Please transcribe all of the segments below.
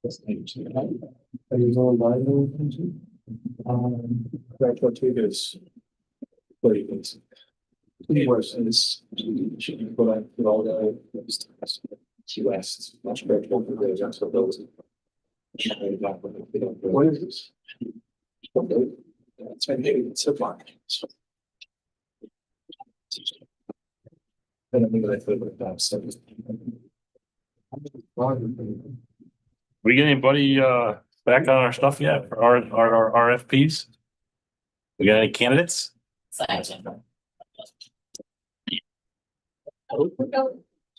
That's what it is. But it is. Worse than this. But I put all the QS, much better for the that's what those. What is this? It's it's a block. I don't think that I put it down. We get anybody back on our stuff yet for our RFPs? We got any candidates?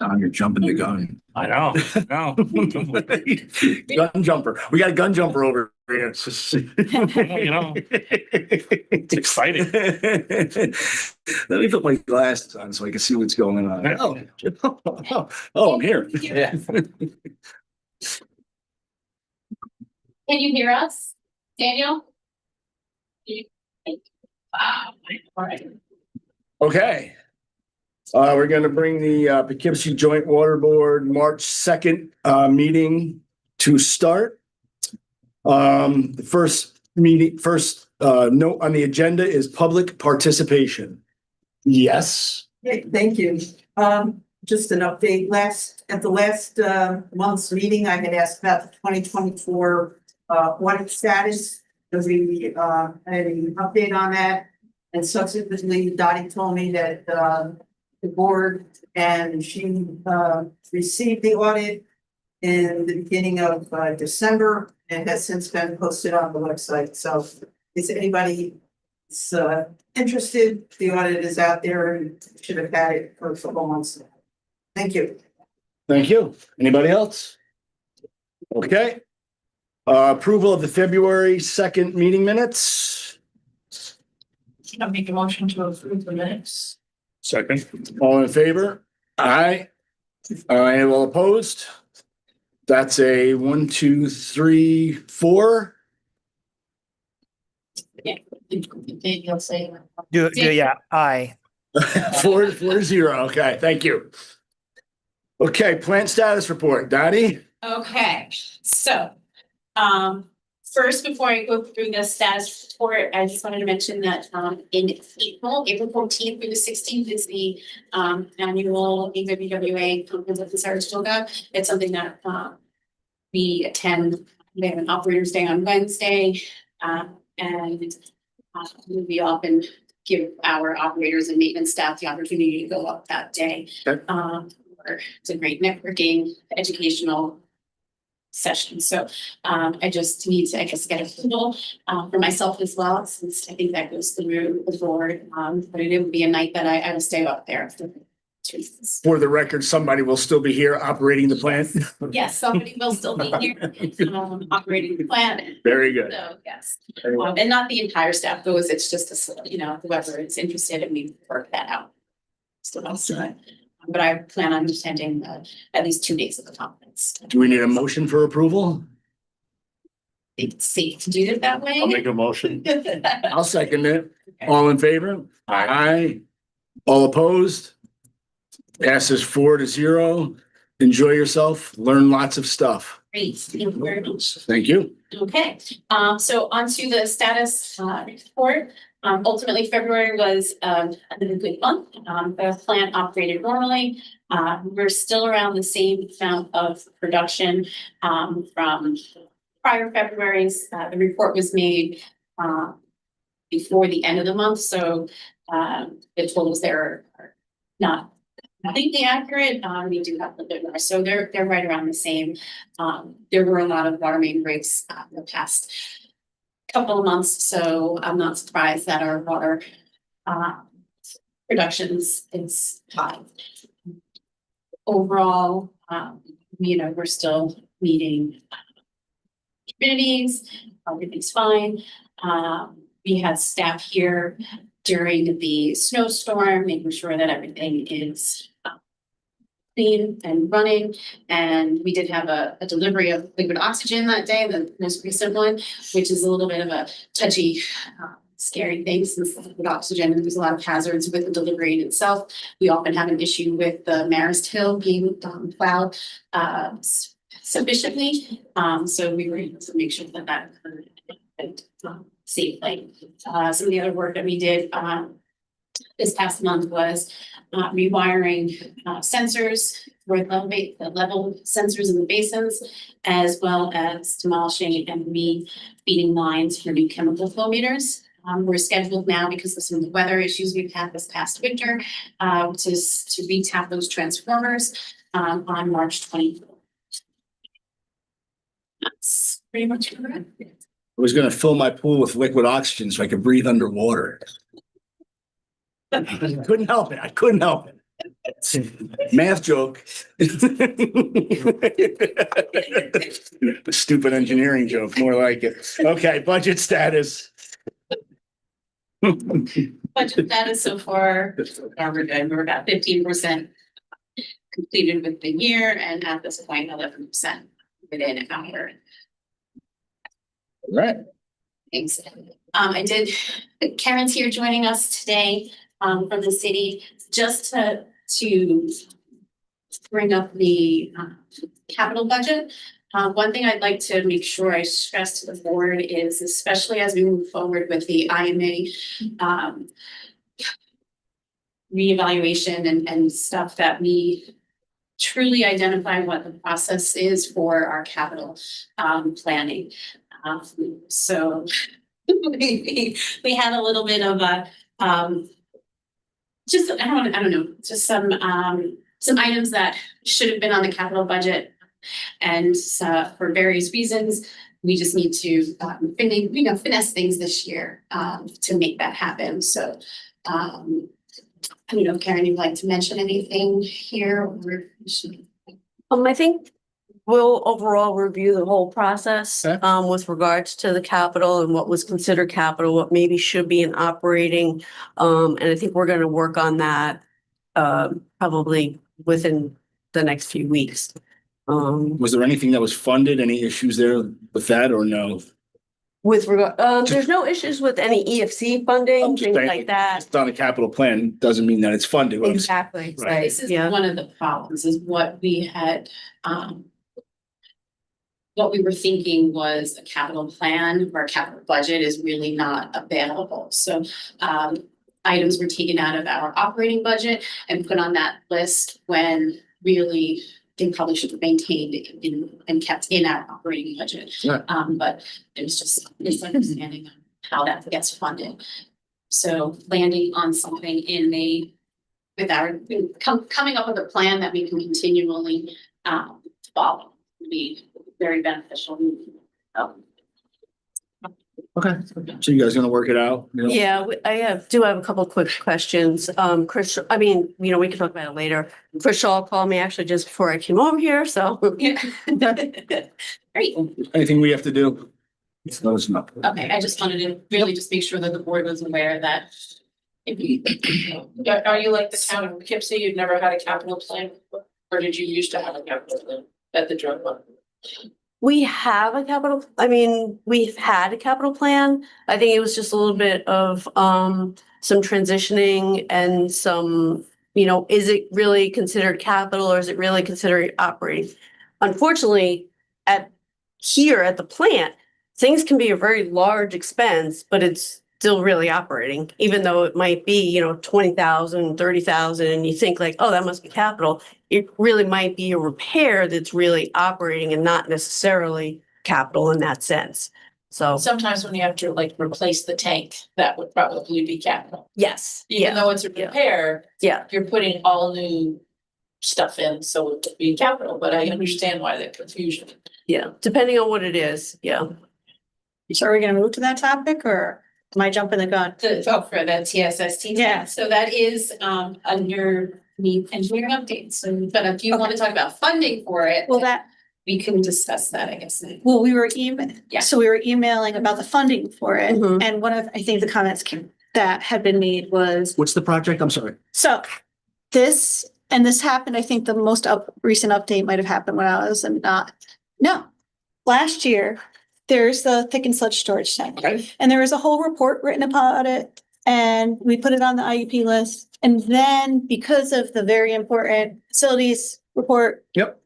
Tom, you're jumping the gun. I know. No. Gun jumper. We got a gun jumper over here. You know, it's exciting. Let me put my glasses on so I can see what's going on. Oh, I'm here. Yeah. Can you hear us, Daniel? Wow. All right. Okay. We're going to bring the Poughkeepsie Joint Water Board March 2nd meeting to start. The first note on the agenda is public participation. Yes. Thank you. Just an update. At the last month's meeting, I had asked about the 2024 audit status. Does we had an update on that? And subsequently, Dottie told me that the board and she received the audit in the beginning of December and has since been posted on the website. So is anybody interested? The audit is out there and should have had it for a couple months. Thank you. Thank you. Anybody else? Okay. Approval of the February 2nd meeting minutes. I'll make a motion to approve the minutes. Second. All in favor? Aye. All opposed? That's a 1, 2, 3, 4. You'll say. Yeah, aye. 4-0. Okay, thank you. Okay, plant status report. Dottie? Okay, so, first, before I go through the status report, I just wanted to mention that, in April 14th through the 16th is the, annual PWTF Conference of the Saratoga. It's something that, we attend. We have an Operators Day on Wednesday, and we often give our operators and maintenance staff the opportunity to go up that day. Okay. It's a great networking, educational session. So I just need to, I guess, get approval for myself as well, since I think that goes through the board. But it would be a night that I will stay up there for 2 reasons. For the record, somebody will still be here operating the plant. Yes, somebody will still be here operating the plant. Very good. So, yes, and not the entire staff goes, it's just, whoever is interested, and we work that out. Still else to it. But I plan on attending at least 2 days of the conference. Do we need a motion for approval? It's safe to do it that way. I'll make a motion. I'll second it. All in favor? Aye. All opposed? Passes 4-0. Enjoy yourself. Learn lots of stuff. Great, thank you very much. Thank you. Okay, so on to the status report. Ultimately, February was a good month. The plant operated normally. We're still around the same amount of production from prior Februaries. The report was made before the end of the month, so the totals there are not completely accurate. We do have a little bit more, so they're right around the same. There were a lot of water main breaks the past couple of months, so I'm not surprised that our water production is high. Overall, we're still meeting communities, everything's fine. We had staff here during the snowstorm, making sure that everything is clean and running. And we did have a delivery of liquid oxygen that day, the most recent one, which is a little bit of a touchy, scary thing since liquid oxygen, and there's a lot of hazards with the delivery in itself. We often have an issue with the Marist Hill being plowed sufficiently. So we were able to make sure that that occurred safely. Some of the other work that we did this past month was rewiring sensors for the level sensors in the basins, as well as demolishing and re-feeding lines for new chemical flow meters. We're scheduled now because of some of the weather issues we've had this past winter to re-tap those transformers on March 24th. That's pretty much correct. I was gonna fill my pool with liquid oxygen so I could breathe underwater. I couldn't help it. I couldn't help it. Math joke. Stupid engineering joke, more like it. Okay, budget status. Budget status so far, we're good. We're about 15% completed with the year, and at this point, 11% within our Right. things. I did, Karen's here joining us today from the city just to bring up the capital budget. One thing I'd like to make sure I stress to the board is, especially as we move forward with the IMA reevaluation and stuff, that we truly identify what the process is for our capital planning. So we had a little bit of a just I don't know, just some items that should have been on the capital budget, and for various reasons we just need to finesse things this year to make that happen. So I don't know if Karen, you'd like to mention anything here, or I think we'll overall review the whole process, Okay. with regards to the capital and what was considered capital, what maybe should be an operating. And I think we're gonna work on that, probably within the next few weeks. Was there anything that was funded? Any issues there with that or no? With regard, there's no issues with any EFC funding, I'm just things saying, like that. It's on a capital plan, doesn't mean that it's funded. Exactly, Right. right, this is yeah. one of the problems, is what we had what we were thinking was a capital plan or a capital budget is really not available. So items were taken out of our operating budget and put on that list when really they probably should have maintained and kept in our operating budget. Yeah. But it was just misunderstanding of how that gets funded. So landing on something coming up with a plan that we can continually follow would be very beneficial. Okay, so you guys gonna work it out? You know? Yeah, I do have a couple of quick questions. Chris, I mean, we can talk about it later. Chris Shaw called me actually just before I came over here, so. Yeah. Great. Anything we have to do? Let us know. Okay, I just wanted to really just make sure that the board was aware that if you. Are you like the town of Poughkeepsie? You've never had a capital plan? Or did you used to have a capital plan at the drug one? We've had a capital plan. I think it was just a little bit of some transitioning and some, is it really considered capital or is it really considered operating? Unfortunately, at the plant, things can be a very large expense, but it's still really operating, even though it might be, 20,000, 30,000, and you think like, oh, that must be capital. It really might be a repair that's really operating and not necessarily capital in that sense. So, Sometimes when you have to like replace the tank, that would probably be capital. yes, Even yeah, though it's a repair, yeah. you're putting all new stuff in, so it would be capital, but I understand why that confusion. Yeah, depending on what it is, yeah. So are we gonna move to that topic or am I jumping the gun? For the TSST. Yeah. So that is under the engineering updates. So, but if you want to talk about funding for it, Well, we can discuss that, I guess. we were Yeah. so we were emailing about the funding for it. Mhm. And one of, I think the comments that had been made was, What's the project? I'm sorry. so this happened, I think the most recent update might have happened when I was no, last year, there's the thick and sludge storage tank. Okay. And there was a whole report written about it, and we put it on the IUP list. And then because of the very important facilities report. Yep.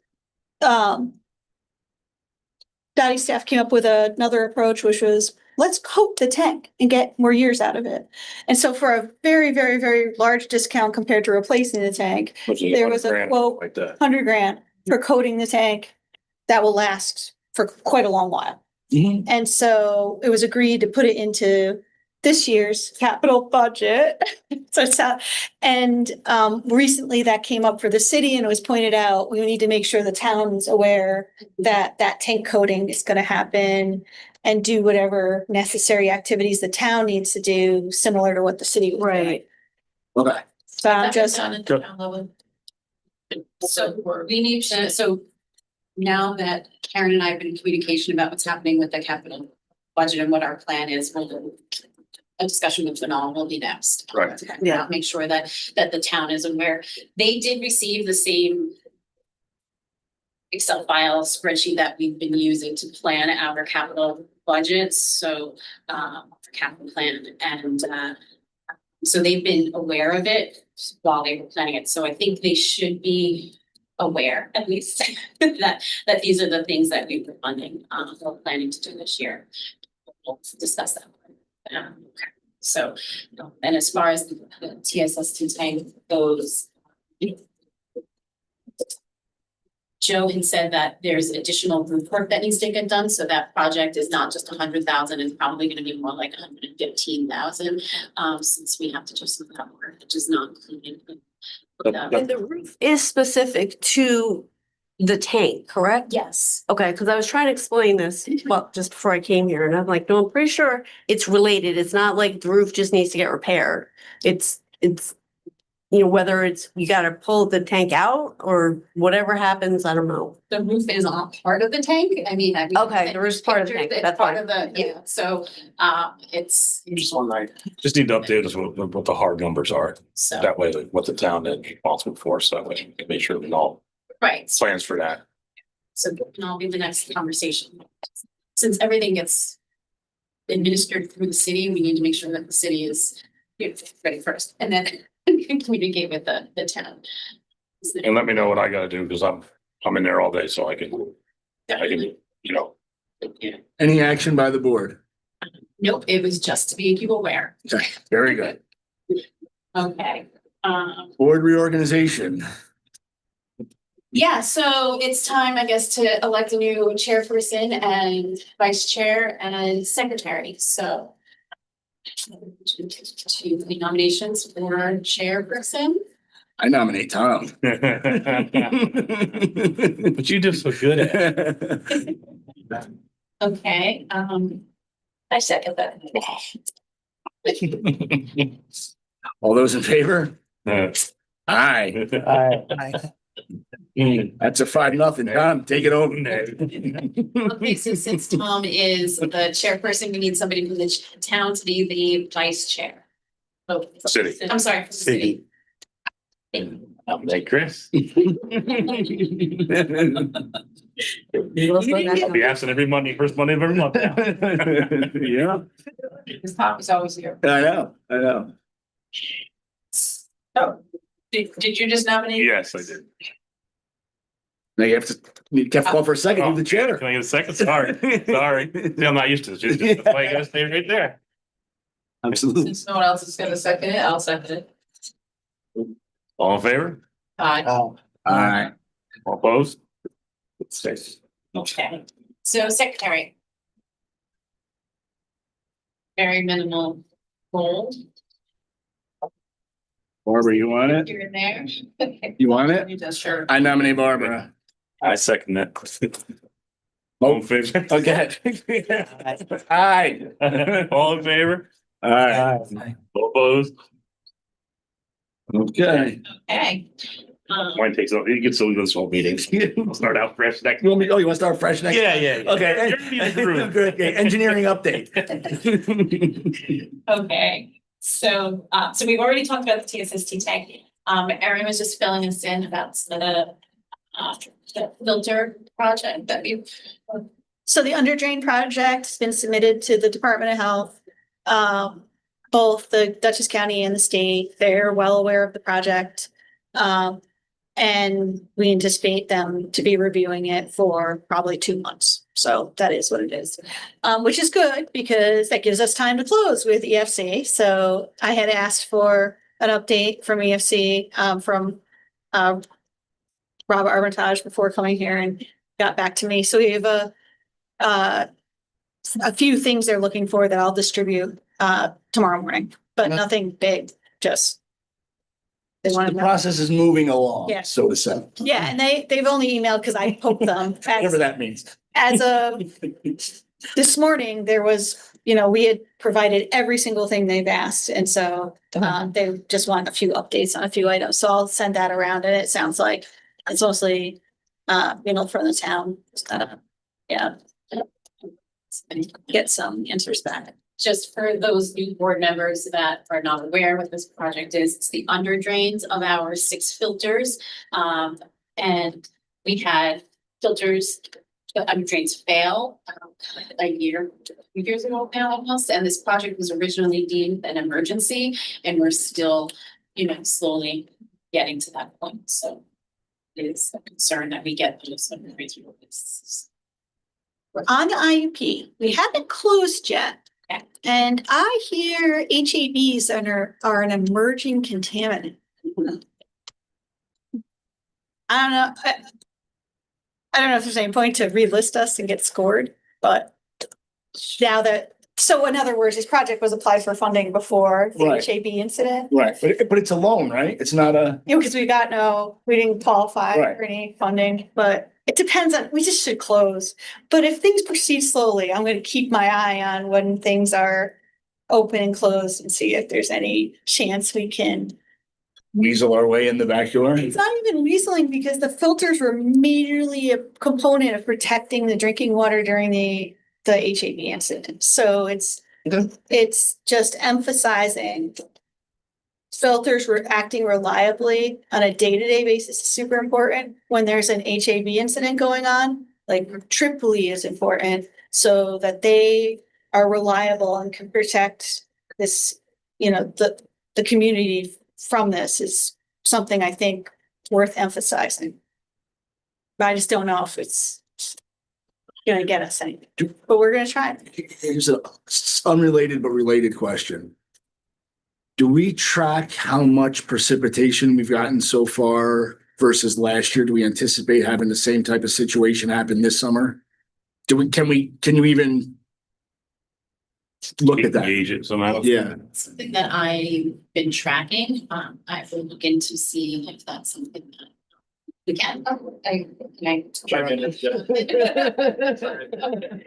Dottie staff came up with another approach, which was, let's coat the tank and get more years out of it. And so for a very, very, very large discount compared to replacing the tank, there was a quote, Like that. $100,000 for coating the tank that will last for quite a long while. Mhm. And so it was agreed to put it into this year's capital budget. So it's recently that came up for the city, and it was pointed out, we need to make sure the town's aware that that tank coating is gonna happen and do whatever necessary activities the town needs to do, similar to what the city. was doing. Right. Okay. So I'm That's just, done at the town level. So we need to, so now that Karen and I have been in communication about what's happening with the capital budget and what our plan is, we'll do a discussion with Fanal will be next. Right. Yeah. Make sure that the town is aware. They did receive the same Excel file spreadsheet that we've been using to plan our capital budgets, so for capital plan, and so they've been aware of it while they were planning it, so I think they should be aware at least that these are the things that we were funding or planning to do this year. We'll discuss that. So, and as far as the TSS2 tank goes, Joe had said that there's additional roof work that needs to get done, so that project is not just 100,000, it's probably gonna be more like 115,000. Since we have to do some of that work, which is not included. And the roof is specific to the tank, correct? Yes, Okay, because I was trying to explain this, well, just before I came here, and I'm like, no, I'm pretty sure it's related. It's not like the roof just needs to get repaired. It's, whether it's, you gotta pull the tank out or whatever happens, I don't know. the roof is on part of the tank, I mean. Okay, the roof's part of the tank, It's that's part fine. of the, yeah, so, it's, Just one night. Just need to update us what the hard numbers are. so, That way, like, what the town is responsible for, so that way we can make sure we all right. plans for that. So that'll be the next conversation. Since everything gets administered through the city, we need to make sure that the city is ready first and then communicate with the town. And let me know what I gotta do, because I'm in there all day, so I can, Yeah. Any action by the board? Nope, it was just to make you aware. Okay, very good. Okay. Board reorganization. Yeah, so it's time, I guess, to elect a new chairperson and vice chair and secretary, so. To the nominations for chairperson. I nominate Tom. But you do so good at it. Okay, I second that. All those in favor? Aye. Aye. That's a 5-0. Tom, take it over. Okay, so since Tom is the chairperson, we need somebody from the town to be the vice chair. Oh, City. I'm sorry, for the city. Hey, Chris. I'll be absent every Monday, first Monday of every month now. Yeah, His Tom is always here. I know. Oh, did you just nominate? Yes, I did. Now you have to call for a second, you're the chair. Can I get a second? Sorry. See, I'm not used to this. That's why you gotta stay right there. Absolutely. Since no one else is gonna second it, I'll second it. All in favor? Aye. All right. All opposed? It stays. Okay, so secretary. Very minimal role. Barbara, you want it? You're in there. You want it? You just sure. I nominate Barbara. I second that. All in favor? Okay. Aye. All in favor? All right. All opposed? Okay. Okay. Mine takes, he gets to leave this whole meeting. I'll start out fresh next. You want me, you want to start fresh next? Yeah, yeah. Okay. You're in the groove. Okay, engineering update. Okay, So we've already talked about the TSST tank. Erin was just filling us in about the filter project that we. So the under drain project's been submitted to the Department of Health. Both the Dutchess County and the state, they're well aware of the project. And we anticipate them to be reviewing it for probably 2 months. So that is what it is. Which is good because that gives us time to close with EFC. So I had asked for an update from EFC, from Robert Armitage before coming here and got back to me. So we have a few things they're looking for that I'll distribute tomorrow morning, but nothing big, just. They want The to know. process is moving along, Yeah. so to say. Yeah, and they've only emailed because I poked them. Whatever that means. As of this morning, there was, we had provided every single thing they've asked. And so they just want a few updates on a few items. So I'll send that around and it sounds like it's mostly, from the town. Yeah. Get some answers back. Just for those new board members that are not aware what this project is, it's the under drains of our 6 filters. And we had filters, the under drains fail a year, 2 years ago now almost. And this project was originally deemed an emergency and we're still, slowly getting to that point. So it is a concern that we get those under drains released. We're on the IUP. We haven't closed yet. And I hear HABs are an emerging contaminant. I don't know. I don't know if there's any point to relist us and get scored, but now so in other words, this project was applied for funding before the Right. HAB incident. Right, but it's a loan, right? It's not a. Because we didn't qualify Right. for any funding, but it depends we just should close. But if things proceed slowly, I'm going to keep my eye on when things are open and closed and see if there's any chance we can. Weasel our way in the backyard. It's not even weaseling because the filters were majorly a component of protecting the drinking water during the HAB incident. So it's just emphasizing filters were acting reliably on a day-to-day basis is super important. When there's an HAB incident going on, like triply is important so that they are reliable and can protect this, the community from this is something I think worth emphasizing. But I just don't know if it's gonna get us anything, but we're gonna try. Here's an unrelated but related question. Do we track how much precipitation we've gotten so far versus last year? Do we anticipate having the same type of situation happen this summer? Can you even look at that? Gauge it somehow. Yeah. Something that I've been tracking. I will look into seeing if that's something that we can. Chime in.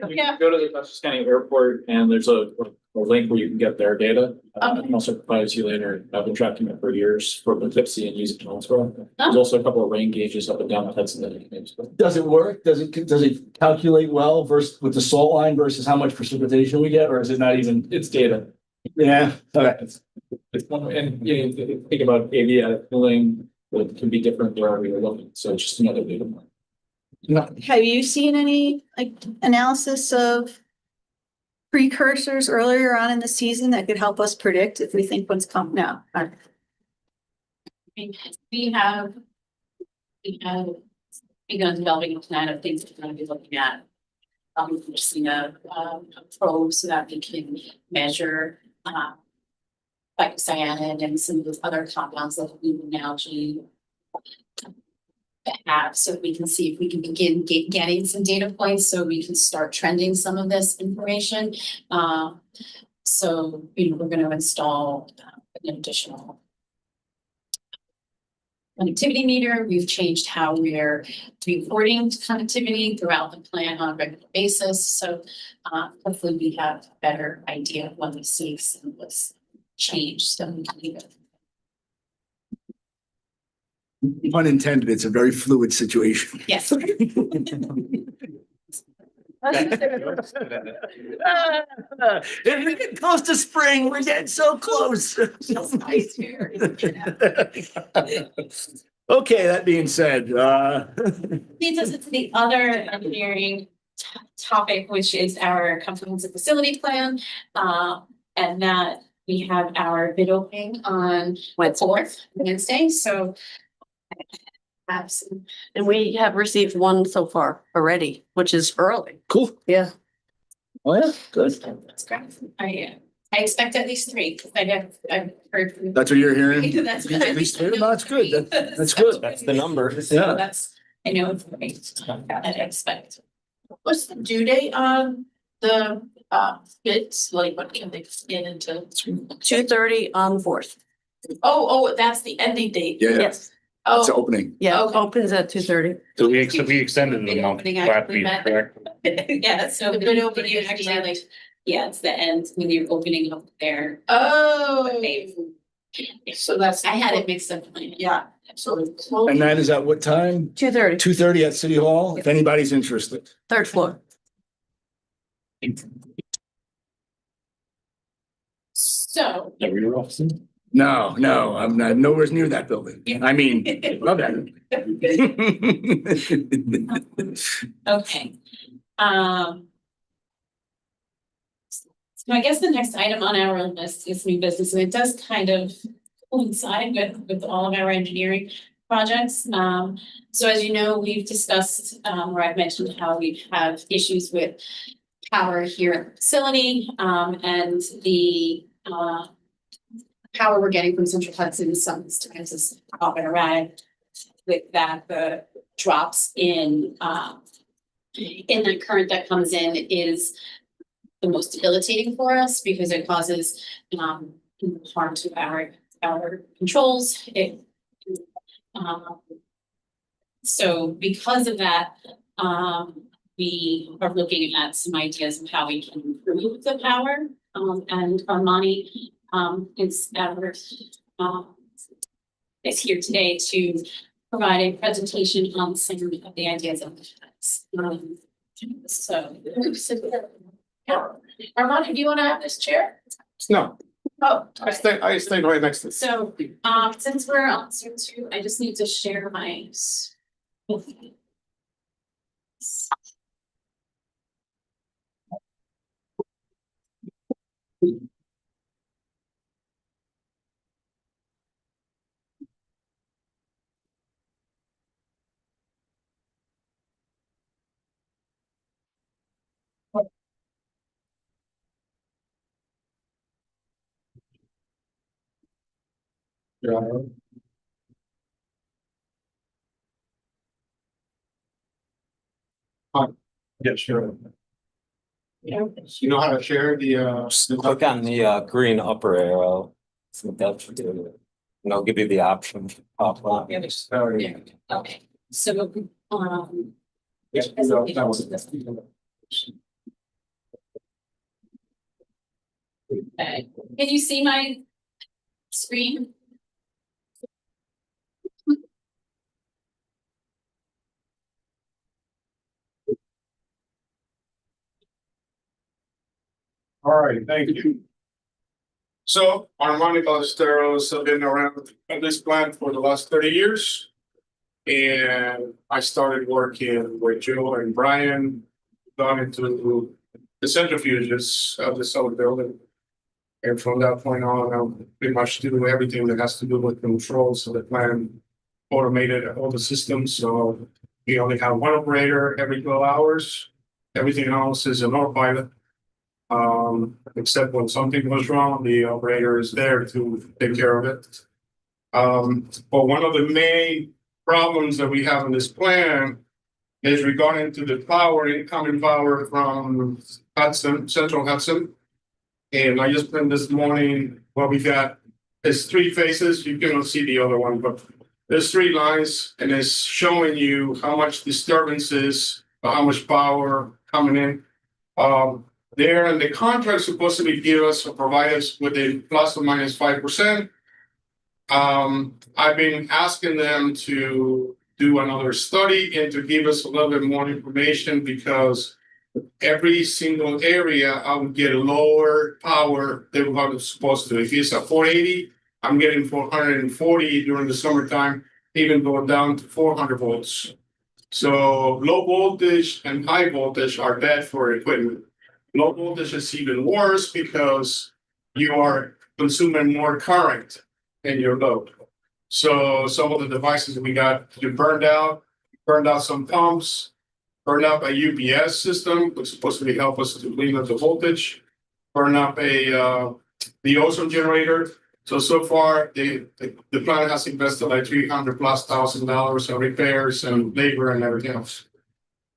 Yeah. Go to the Dutchess County Airport and there's a link where you can get their data. I can also provide it to you later. I've been tracking it for years for Poughkeepsie and using Jonesboro. There's also a couple of rain gauges up and down the Hudson that you can use. Does it work? Does it calculate well versus with the salt line versus how much precipitation we get, or is it not even? It's data. Yeah. Okay. It's one, and think about AV cooling, it can be different wherever you're looking. So it's just another data point. Have you seen any analysis of precursors earlier on in the season that could help us predict if we think what's coming? No. We have begun developing a plan of things we're going to be looking at. We're seeing a probe so that we can measure cyclocyanic and some of those other compounds that we now have, so we can see if we can begin getting some data points so we can start trending some of this information. So we're going to install an additional connectivity meter. We've changed how we're reporting connectivity throughout the plan on a regular basis. So hopefully we have a better idea of when we see some of this change. So we can leave it. Unintended, it's a very fluid situation. Yes. We're getting close to spring. We're getting so close. Nice here. Okay, that being said, Leads us into the other engineering topic, which is our comprehensive facility plan. And that we have our bid opening on Wednesday, so. Absolutely. And we have received one so far already, which is early. cool. Yeah. Oh, yeah, good. That's great. I expect at least three, because I've heard from. That's what you're hearing? That's At least three? No, that's good. That's good. That's the number. So Yeah. that's, I know it's great, I expect. What's the due date on the bids? Like what can they get into? 2:30 on the 4th. Oh, that's the ending date. Yeah, yeah. Yes. It's Oh, opening. Yeah, Okay. opens at 2:30. So we extended the month Opening last actually week, met. correct? Yeah, so the bid opening is actually like, yeah, it's the end when you're opening up there. oh. So that's. I had it mixed up. Yeah, so it's close. And that is at what time? 2:30, 2:30 at City Hall, if anybody's interested. 3rd floor. So, Yeah, we were off. No, I'm not nowhere near that building. I mean, love that. okay. So I guess the next item on our list is new business, and it does kind of coincide with all of our engineering projects. So as you know, we've discussed, or I've mentioned how we have issues with power here at the facility, and the, power we're getting from Central Hudson sometimes is often erratic. With that, the drops in the current that comes in is the most debilitating for us because it causes harm to our controls. So because of that, we are looking at some ideas of how we can improve the power, and Armani is here today to provide a presentation on some of the ideas of the so. Armand, do you wanna have this chair? No, Oh, I stay right next to it. So, since we're on Zoom too, I just need to share my. Yeah, sure. You know how to share the. Click on the green upper arrow. So that should do it. And I'll give you the option to pop up. Yeah, okay, so, Yeah, that was. okay. Can you see my screen? All right, thank you. So Armani Ballesteros have been around at this plant for the last 30 years. And I started working with Joe and Brian, gone into the centrifuges of the solar building. And from that point on, I pretty much do everything that has to do with controls of the plant, automated all the systems, so we only have one operator every 12 hours. Everything else is an autopilot. Except when something goes wrong, the operator is there to take care of it. But one of the main problems that we have in this plan is regarding to the power, incoming power from Hudson, Central Hudson. And I just put this morning, what we got is 3 phases. You cannot see the other one, but there's 3 lines and it's showing you how much disturbance is, how much power coming in. There and the contract supposed to be give us or provide us with a plus or minus 5%. I've been asking them to do another study and to give us a little bit more information because every single area, I would get a lower power than what it's supposed to. If it's a 480, I'm getting 440 during the summertime, even going down to 400 volts. So low voltage and high voltage are bad for equipment. Low voltage is even worse because you are consuming more current in your load. So some of the devices we got burned out some pumps, burned up a UPS system, which is supposed to help us to clean up the voltage, burn up the ozone generator. So far, the plant has invested like $300,000+ in repairs and labor and everything else.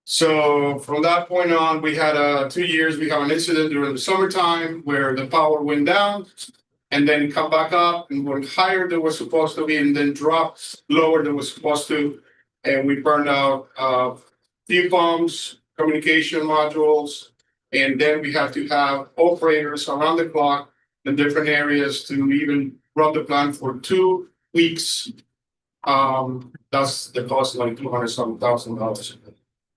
So from that point on, we had 2 years, we have an incident during the summertime where the power went down and then come back up and went higher than was supposed to be and then dropped lower than was supposed to. And we burned out few pumps, communication modules, and then we have to have operators around the clock in different areas to even run the plant for 2 weeks. That's the cost like $200,000,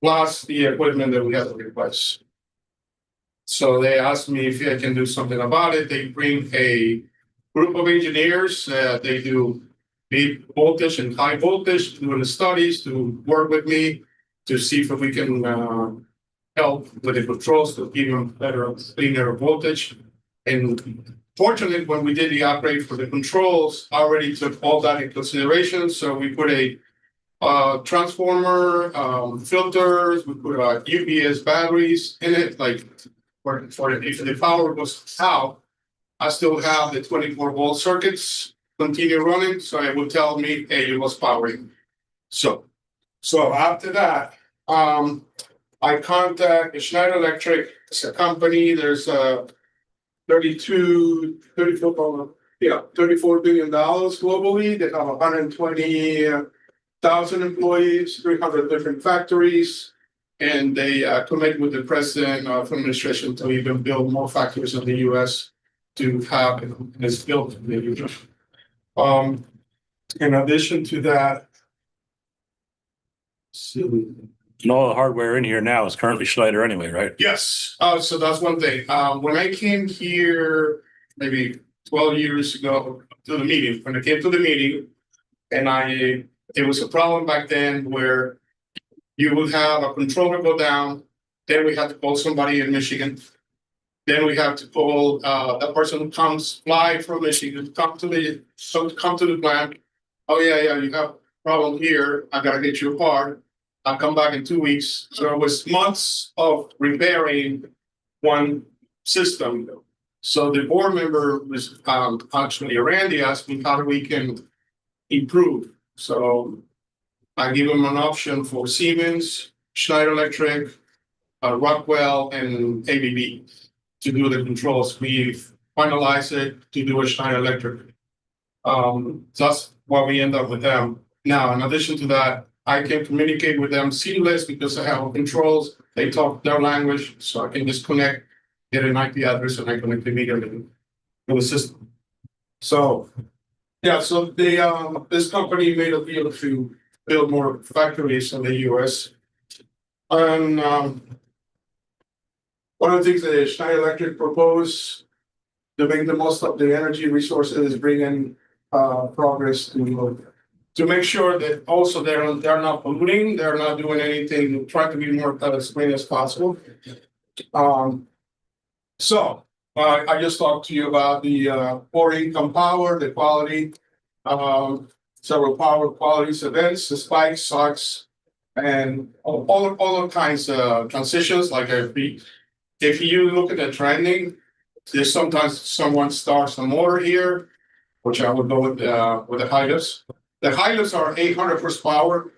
plus the equipment that we have to replace. So they asked me if I can do something about it. They bring a group of engineers. They do mid voltage and high voltage, doing the studies to work with me to see if we can help with the controls to give them better, cleaner voltage. And fortunately, when we did the upgrade for the controls, I already took all that in consideration. So we put a transformer, filters, we put UPS batteries in it, like for if the power goes out, I still have the 24-volt circuits continue running, so it will tell me, hey, you lost power. So after that, I contact Schneider Electric. It's a company. There's $34 billion globally. They have 120,000 employees, 300 different factories, and they connect with the president of administration to even build more factories in the U.S. to have this built in the U.S. In addition to that, And all the hardware in here now is currently Schneider anyway, right? yes. So that's one thing. When I came here maybe 12 years ago to the meeting, when I came to the meeting, and it was a problem back then where you would have a controller go down, then we had to call somebody in Michigan. Then we have to call that person who comes fly from Michigan, come to the plant. Oh yeah, you have a problem here. I gotta get you a part. I'll come back in 2 weeks. So it was months of repairing one system. So the board member was actually Randy asked me how we can improve. So I give him an option for Siemens, Schneider Electric, Rockwell, and ABB to do the controls. We've finalized it to do a Schneider Electric. That's why we end up with them. Now, in addition to that, I can communicate with them seamless because I have controls. They talk their language, so I can just connect, get an IP address, and I connect immediately to the system. So, yeah, so they this company made a deal to build more factories in the US. And one of the things that Schneider Electric proposed to make the most of the energy resources is bringing progress to make sure that also they're not polluting, they're not doing anything, trying to be more as clean as possible. So I just talked to you about the 4-income power, the quality, several power qualities events, the spikes, shocks, and all kinds of transitions. Like if you look at the trending, there's sometimes someone starts a motor here, which I would go with the high lifts. The high lifts are 800 horsepower,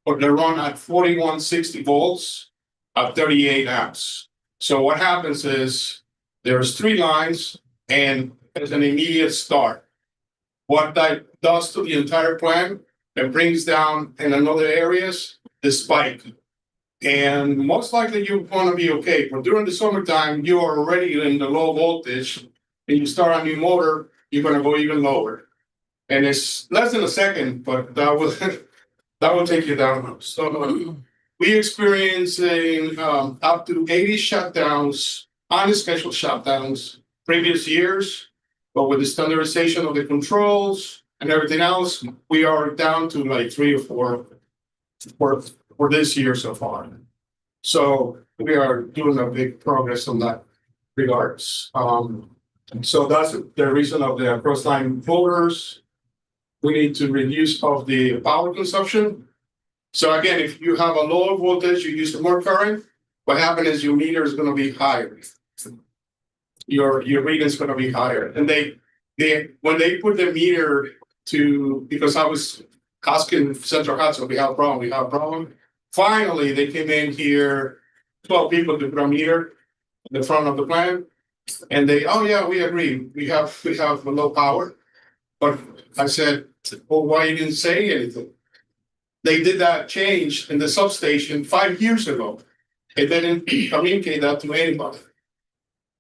but they run at 4160 volts at 38 amps. So what happens is there's 3 lines and there's an immediate start. What that does to the entire plant, it brings down in another areas the spike. And most likely you're going to be okay. But during the summertime, you are already in the low voltage, and you start a new motor, you're going to go even lower. And it's less than a second, but that will take you down. So we experiencing up to 80 shutdowns, unscheduled shutdowns previous years. But with the standardization of the controls and everything else, we are down to like 3 or 4 for this year so far. So we are doing a big progress on that regards. So that's the reason of the cross-line motors. We need to reduce of the power consumption. So again, if you have a lower voltage, you use more current. What happens is your meter is going to be higher. Your reading is going to be higher. And they when they put the meter to, because I was asking Central Hudson, we have a problem. Finally, they came in here, 12 people to put a meter in the front of the plant. And they, oh yeah, we agree. We have low power. But I said, well, why you didn't say anything? They did that change in the substation 5 years ago. They didn't communicate that to anybody.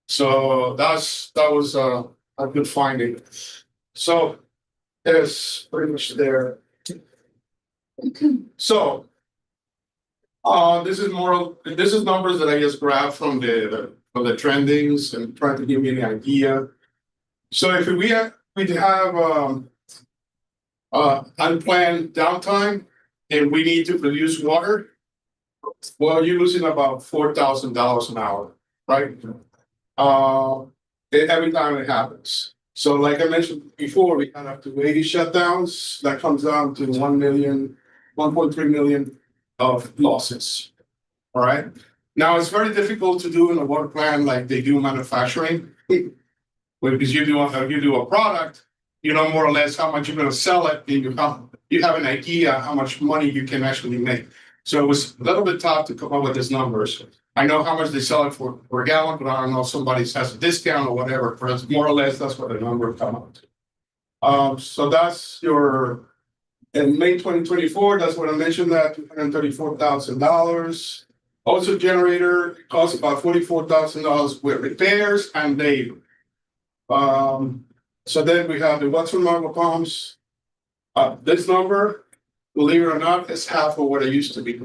So that was a good finding. So it's pretty much there. So this is numbers that I just grabbed from the trendings and trying to give you an idea. So if we have unplanned downtime and we need to produce water, well, you're losing about $4,000 an hour, right? Every time it happens. So like I mentioned before, we had up to 80 shutdowns. That comes down to 1.3 million of losses. All right. Now it's very difficult to do in a water plant like they do manufacturing. Because you do a product, you know more or less how much you're going to sell it, and you have an idea how much money you can actually make. So it was a little bit tough to come up with these numbers. I know how much they sell it for a gallon, but I don't know if somebody has a discount or whatever. But more or less, that's what the number come out to. So that's your in May 2024. That's what I mentioned, that $234,000. Also, generator costs about $44,000 with repairs and labor. So then we have the Watson Marble pumps. This number, believe it or not, is half of what it used to be.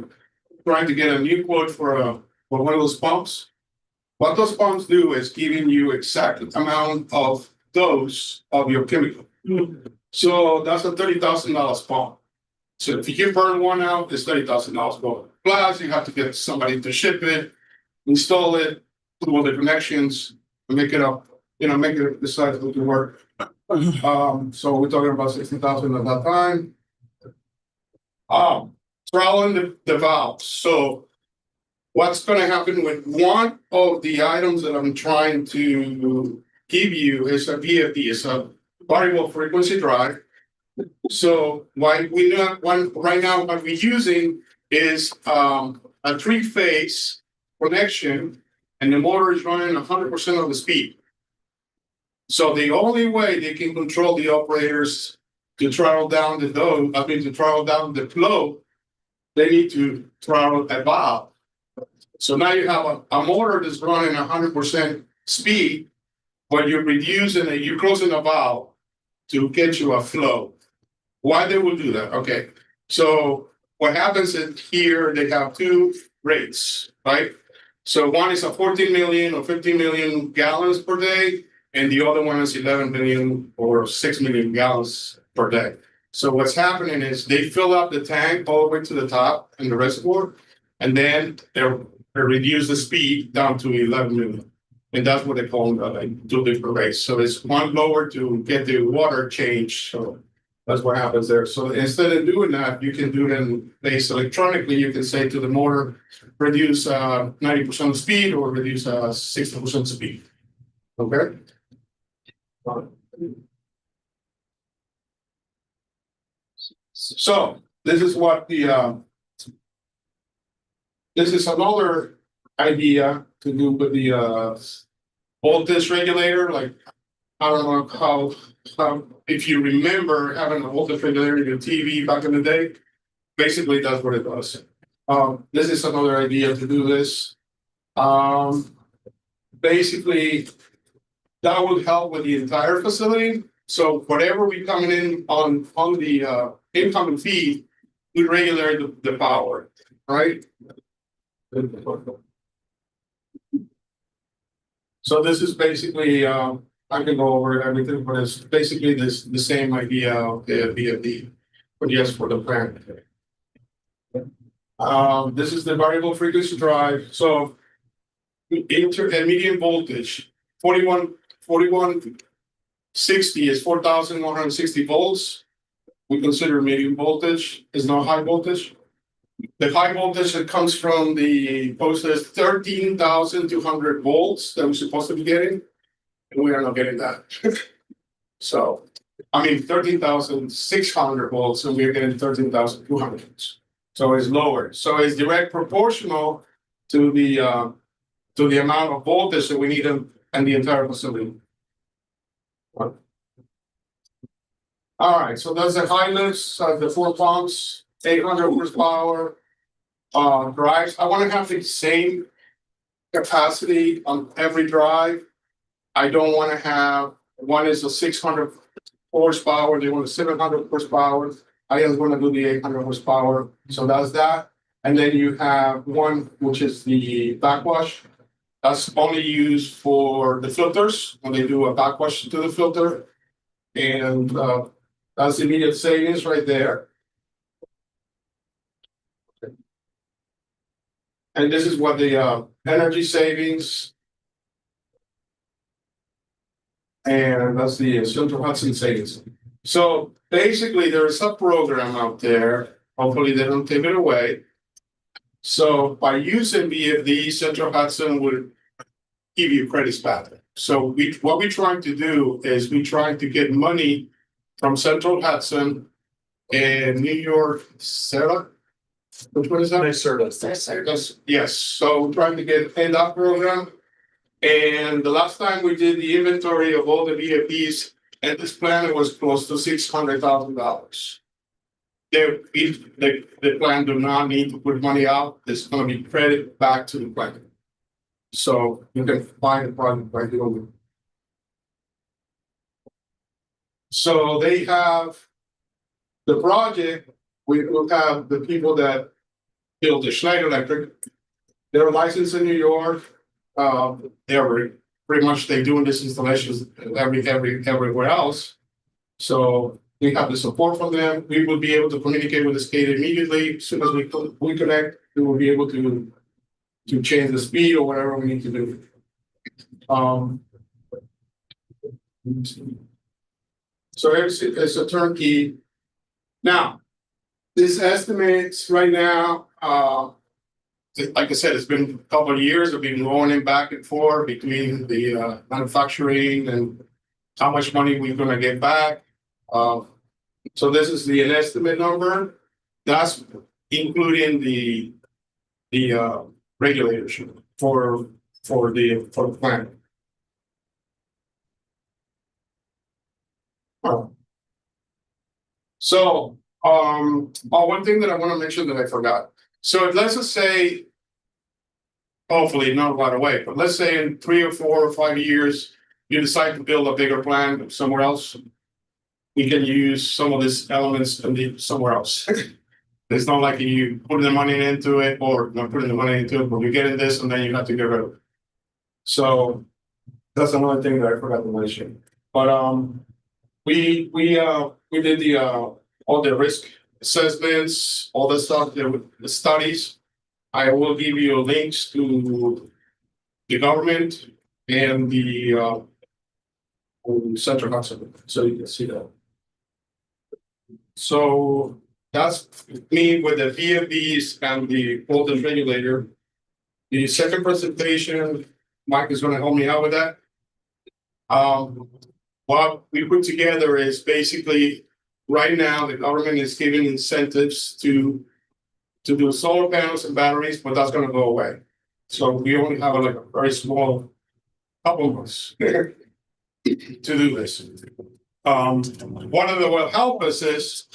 Trying to get a new quote for one of those pumps. What those pumps do is giving you exact amount of dose of your chemical. So that's a $30,000 pump. So if you burn one out, it's $30,000 going. Plus, you have to get somebody to ship it, install it, put all the connections, and make it up. Make it decide to work. So we're talking about 60,000 at that time. Throttling the valves. So what's going to happen with one of the items that I'm trying to give you is a VFD, it's a variable frequency drive. So why we know one right now what we're using is a 3-phase connection, and the motor is running 100% of the speed. So the only way they can control the operators to throttle down to throttle down the flow, they need to throttle a valve. So now you have a motor that's running 100% speed, but you're reducing it, you're closing a valve to get you a flow. Why they will do that? Okay. So what happens is here they have 2 rates, right? So one is a 14 million or 15 million gallons per day, and the other one is 11 million or 6 million gallons per day. So what's happening is they fill up the tank all the way to the top in the reservoir, and then they reduce the speed down to 11 million. And that's what they call like 2 different rates. So it's one lower to get the water changed. So that's what happens there. So instead of doing that, you can do it in base electronically. You can say to the motor, reduce 90% of speed or reduce 60% speed. Okay. So this is what this is another idea to do with the voltage regulator. Like, I don't know how if you remember having a voltage regulator in your TV back in the day, basically that's what it does. This is another idea to do this. Basically, that would help with the entire facility. So whatever we coming in on the incoming feed, we regulate the power. right? So this is basically, I can go over everything, but it's basically the same idea of the VFD, but yes, for the plan. This is the variable frequency drive, so inter and medium voltage, 4160 is 4,160 volts. We consider medium voltage is not high voltage. The high voltage that comes from the post is 13,200 volts that we're supposed to be getting, and we are not getting that. So, I mean, 13,600 volts, and we're getting 13,200 volts. So it's lower. So it's direct proportional to the amount of voltage that we need in the entire facility. All right, so that's the high lifts, the 4 pumps, 800 horsepower. Drives, I want to have the same capacity on every drive. I don't want to have, one is a 600 horsepower, they want a 700 horsepower. I just want to do the 800 horsepower, so that's that. And then you have one, which is the backwash. That's only used for the filters, when they do a backwash to the filter. And that's immediate savings right there. And this is what the energy savings. And that's the Central Hudson savings. So basically, there's a program out there. Hopefully, they don't take it away. So by using VFD, Central Hudson would give you credits back. So what we're trying to do is we're trying to get money from Central Hudson and New York, Sarah. Which one is that? Yes, so we're trying to get in that program. And the last time we did the inventory of all the VFDs and this plan, it was close to $600,000. The plan do not need to put money out. It's gonna be credited back to the plan. So you can find the project right here. So they have the project, we will have the people that build the Schneider Electric. They're licensed in New York. They're pretty much they doing this installations everywhere else. So we have the support from them. We will be able to communicate with the state immediately. As soon as we connect, we will be able to change the speed or whatever we need to do. So it's a turnkey. Now, this estimates right now, like I said, it's been a couple of years. I've been rolling back and forth between the manufacturing and how much money we're gonna get back. So this is an estimate number. That's including the regulators for the plant. So, one thing that I want to mention that I forgot. So let's just say, hopefully not right away, but let's say in 3 or 4 or 5 years, you decide to build a bigger plant somewhere else. We can use some of these elements somewhere else. It's not like you put the money into it or not putting the money into it, but you get in this and then you have to get rid of it. So that's another thing that I forgot to mention. But we did the all the risk assessments, all the stuff, the studies. I will give you links to the government and the Central Hudson, so you can see that. So that's me with the VFDs and the voltage regulator. The second presentation, Mike is going to help me out with that. What we put together is basically right now the government is giving incentives to do solar panels and batteries, but that's going to go away. So we only have like a very small couple months to do this. One of the will help us is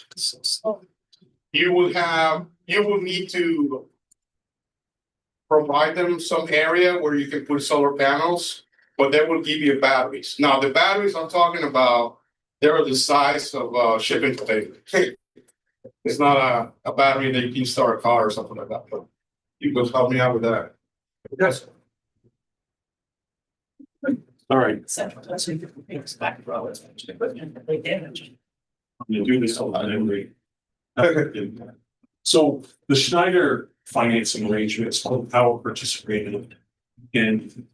you will need to provide them some area where you can put solar panels, but they will give you batteries. Now the batteries I'm talking about, they're the size of shipping container. It's not a battery that you can start a car or something like that, but you can help me out with that. Yes. All right, you do this all the time. So the Schneider financing arrangement is called power purchase agreement. And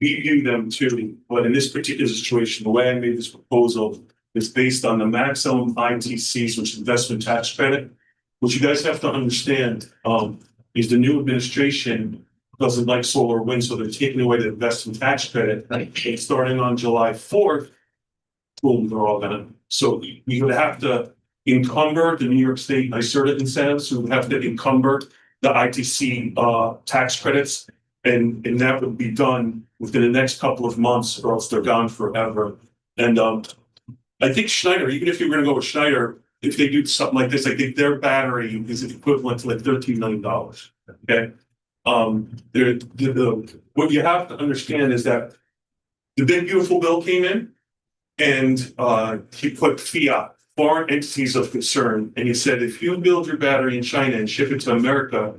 we view them too, but in this particular situation, the way I made this proposal is based on the maximum ITCs, which is investment tax credit. What you guys have to understand, is the new administration doesn't like solar or wind, so they're taking away the investment tax credit. And starting on July 4th, boom, they're all gonna, so you would have to encumber the New York State NYSERDA incentives, so we would have to encumber the ITC tax credits. And that would be done within the next couple of months, or else they're gone forever. And I think Schneider, even if you're gonna go with Schneider, if they do something like this, I think their battery is equivalent to like $13 million. Okay. What you have to understand is that the big beautiful bill came in, and he put fiat, foreign entities of concern, and he said if you build your battery in China and ship it to America,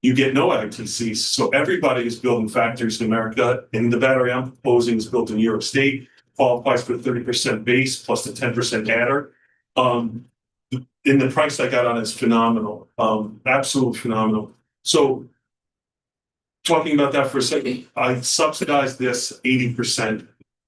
you get no ITCs. So everybody is building factories in America, and the battery I'm proposing is built in New York State, qualifies for 30% base plus the 10% adder. And the price I got on it is phenomenal, absolutely phenomenal. So talking about that for a second, I subsidized this 80%,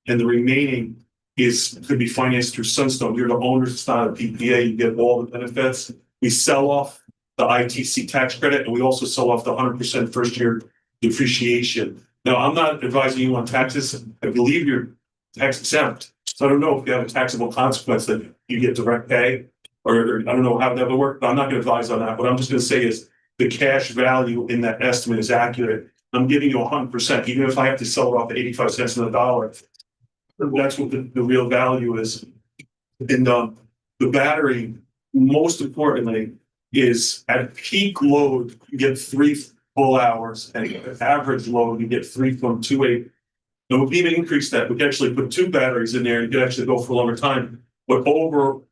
and the remaining could be financed through Sunstone. You're the owners, it's not a PPA, you get all the benefits. We sell off the ITC tax credit, and we also sell off the 100% first year depreciation. Now, I'm not advising you on taxes. I believe you're tax exempt. So I don't know if you have a taxable consequence that you get direct pay, or I don't know how that would work, but I'm not going to advise on that. What I'm just going to say is the cash value in that estimate is accurate. I'm giving you 100%, even if I have to sell it off at 85 cents on the dollar. That's what the real value is. And the battery, most importantly, is at peak load, you get 3 full hours, and at average load, you get 3.28. And we can even increase that. We can actually put 2 batteries in there and you can actually go for a longer time. But over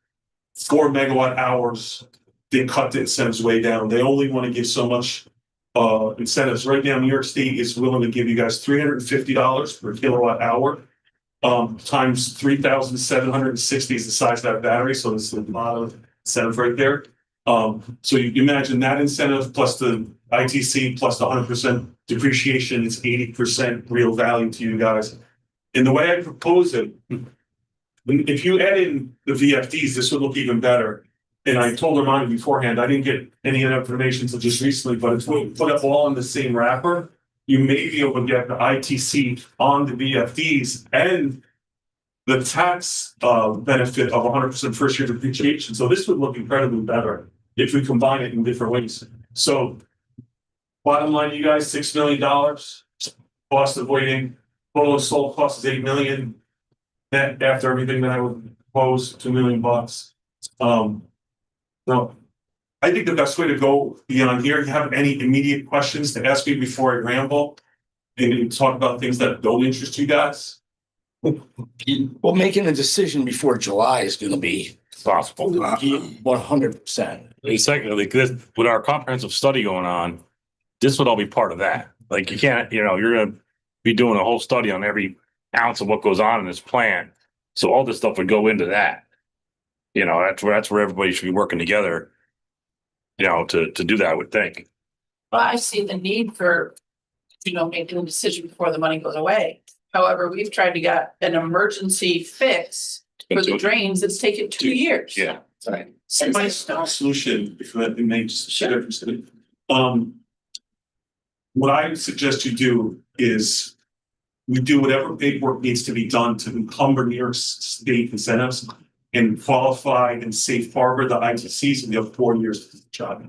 4 megawatt hours, they cut the incentives way down. They only want to give so much incentives. Right now, New York State is willing to give you guys $350 per kilowatt hour. Times 3,760 is the size of that battery. So this is a lot of incentive right there. So you imagine that incentive plus the ITC plus the 100% depreciation is 80% real value to you guys. And the way I propose it, if you add in the VFDs, this would look even better. And I told Armani beforehand, I didn't get any of that information until just recently, but it's when you put it all in the same wrapper, you may be able to get the ITC on the VFDs and the tax benefit of 100% first year depreciation. So this would look incredibly better if we combine it in different ways. So bottom line, you guys, $6 million cost avoiding, total sold cost is $8 million. Net after everything that I would propose, $2 million. So I think the best way to go beyond here, if you have any immediate questions to ask me before I ramble and talk about things that don't interest you guys. Well, making a decision before July is going to be Possible. 100%. And secondly, because with our comprehensive study going on, this would all be part of that. Like you can't, you're going to be doing a whole study on every ounce of what goes on in this plan. So all this stuff would go into that. That's where everybody should be working together, to do that, I would think. Well, I see the need for, making a decision before the money goes away. However, we've tried to get an emergency fix for the drains. It's taken 2 years. Yeah. Right. And my solution, if it makes sure. What I suggest you do is we do whatever paperwork needs to be done to encumber New York State incentives and qualify and safe harbor the ITCs, and you have 4 years to do the job.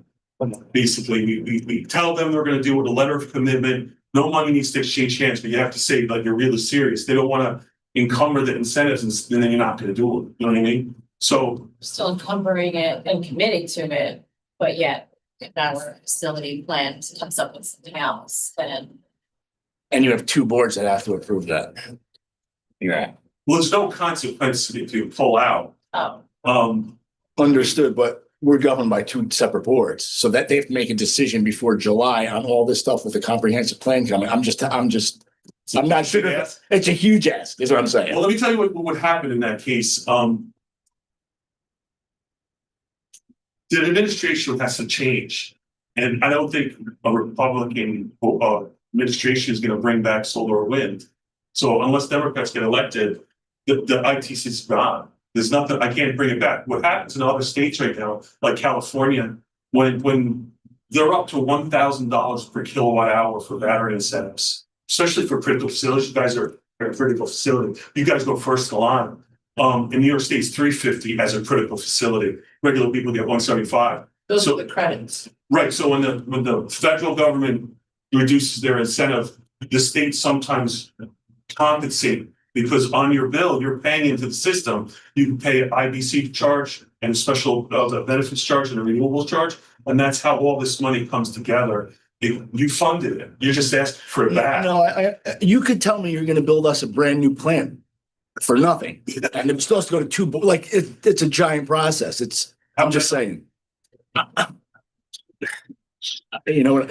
Basically, we tell them they're going to do it with a letter of commitment. No money needs to exchange hands, but you have to say like you're really serious. They don't want to encumber the incentives and then you're not going to do it. You know what I mean? So still encumbering it and committing to it, but yet if our facility plan comes up with something else, then. And you have 2 boards that have to approve that. Yeah. well, there's no consequence if you pull out. Oh, Understood, but we're governed by two separate boards, so that they have to make a decision before July on all this stuff with the comprehensive plan coming. I'm not sure. It's a huge ask, is what I'm saying. Well, let me tell you what would happen in that case. The administration has to change. And I don't think a Republican administration is going to bring back solar or wind. So unless Democrats get elected, the ITC is gone. There's nothing, I can't bring it back. What happens in other states right now, like California, when they're up to $1,000 per kilowatt hour for battery incentives, especially for critical facilities. You guys are a critical facility. You guys go first in line. In New York State's $350 as a critical facility. Regular people get $175. Those are the credits. Right. So when the federal government reduces their incentive, the states sometimes compensate because on your bill you're paying into the system. You can pay an IBC charge and a special benefits charge and a renewables charge, and that's how all this money comes together. You funded it. You just asked for it back. No, you could tell me you're going to build us a brand new plant for nothing, and it's supposed to go to two. Like it's a giant process. I'm just saying. You know what?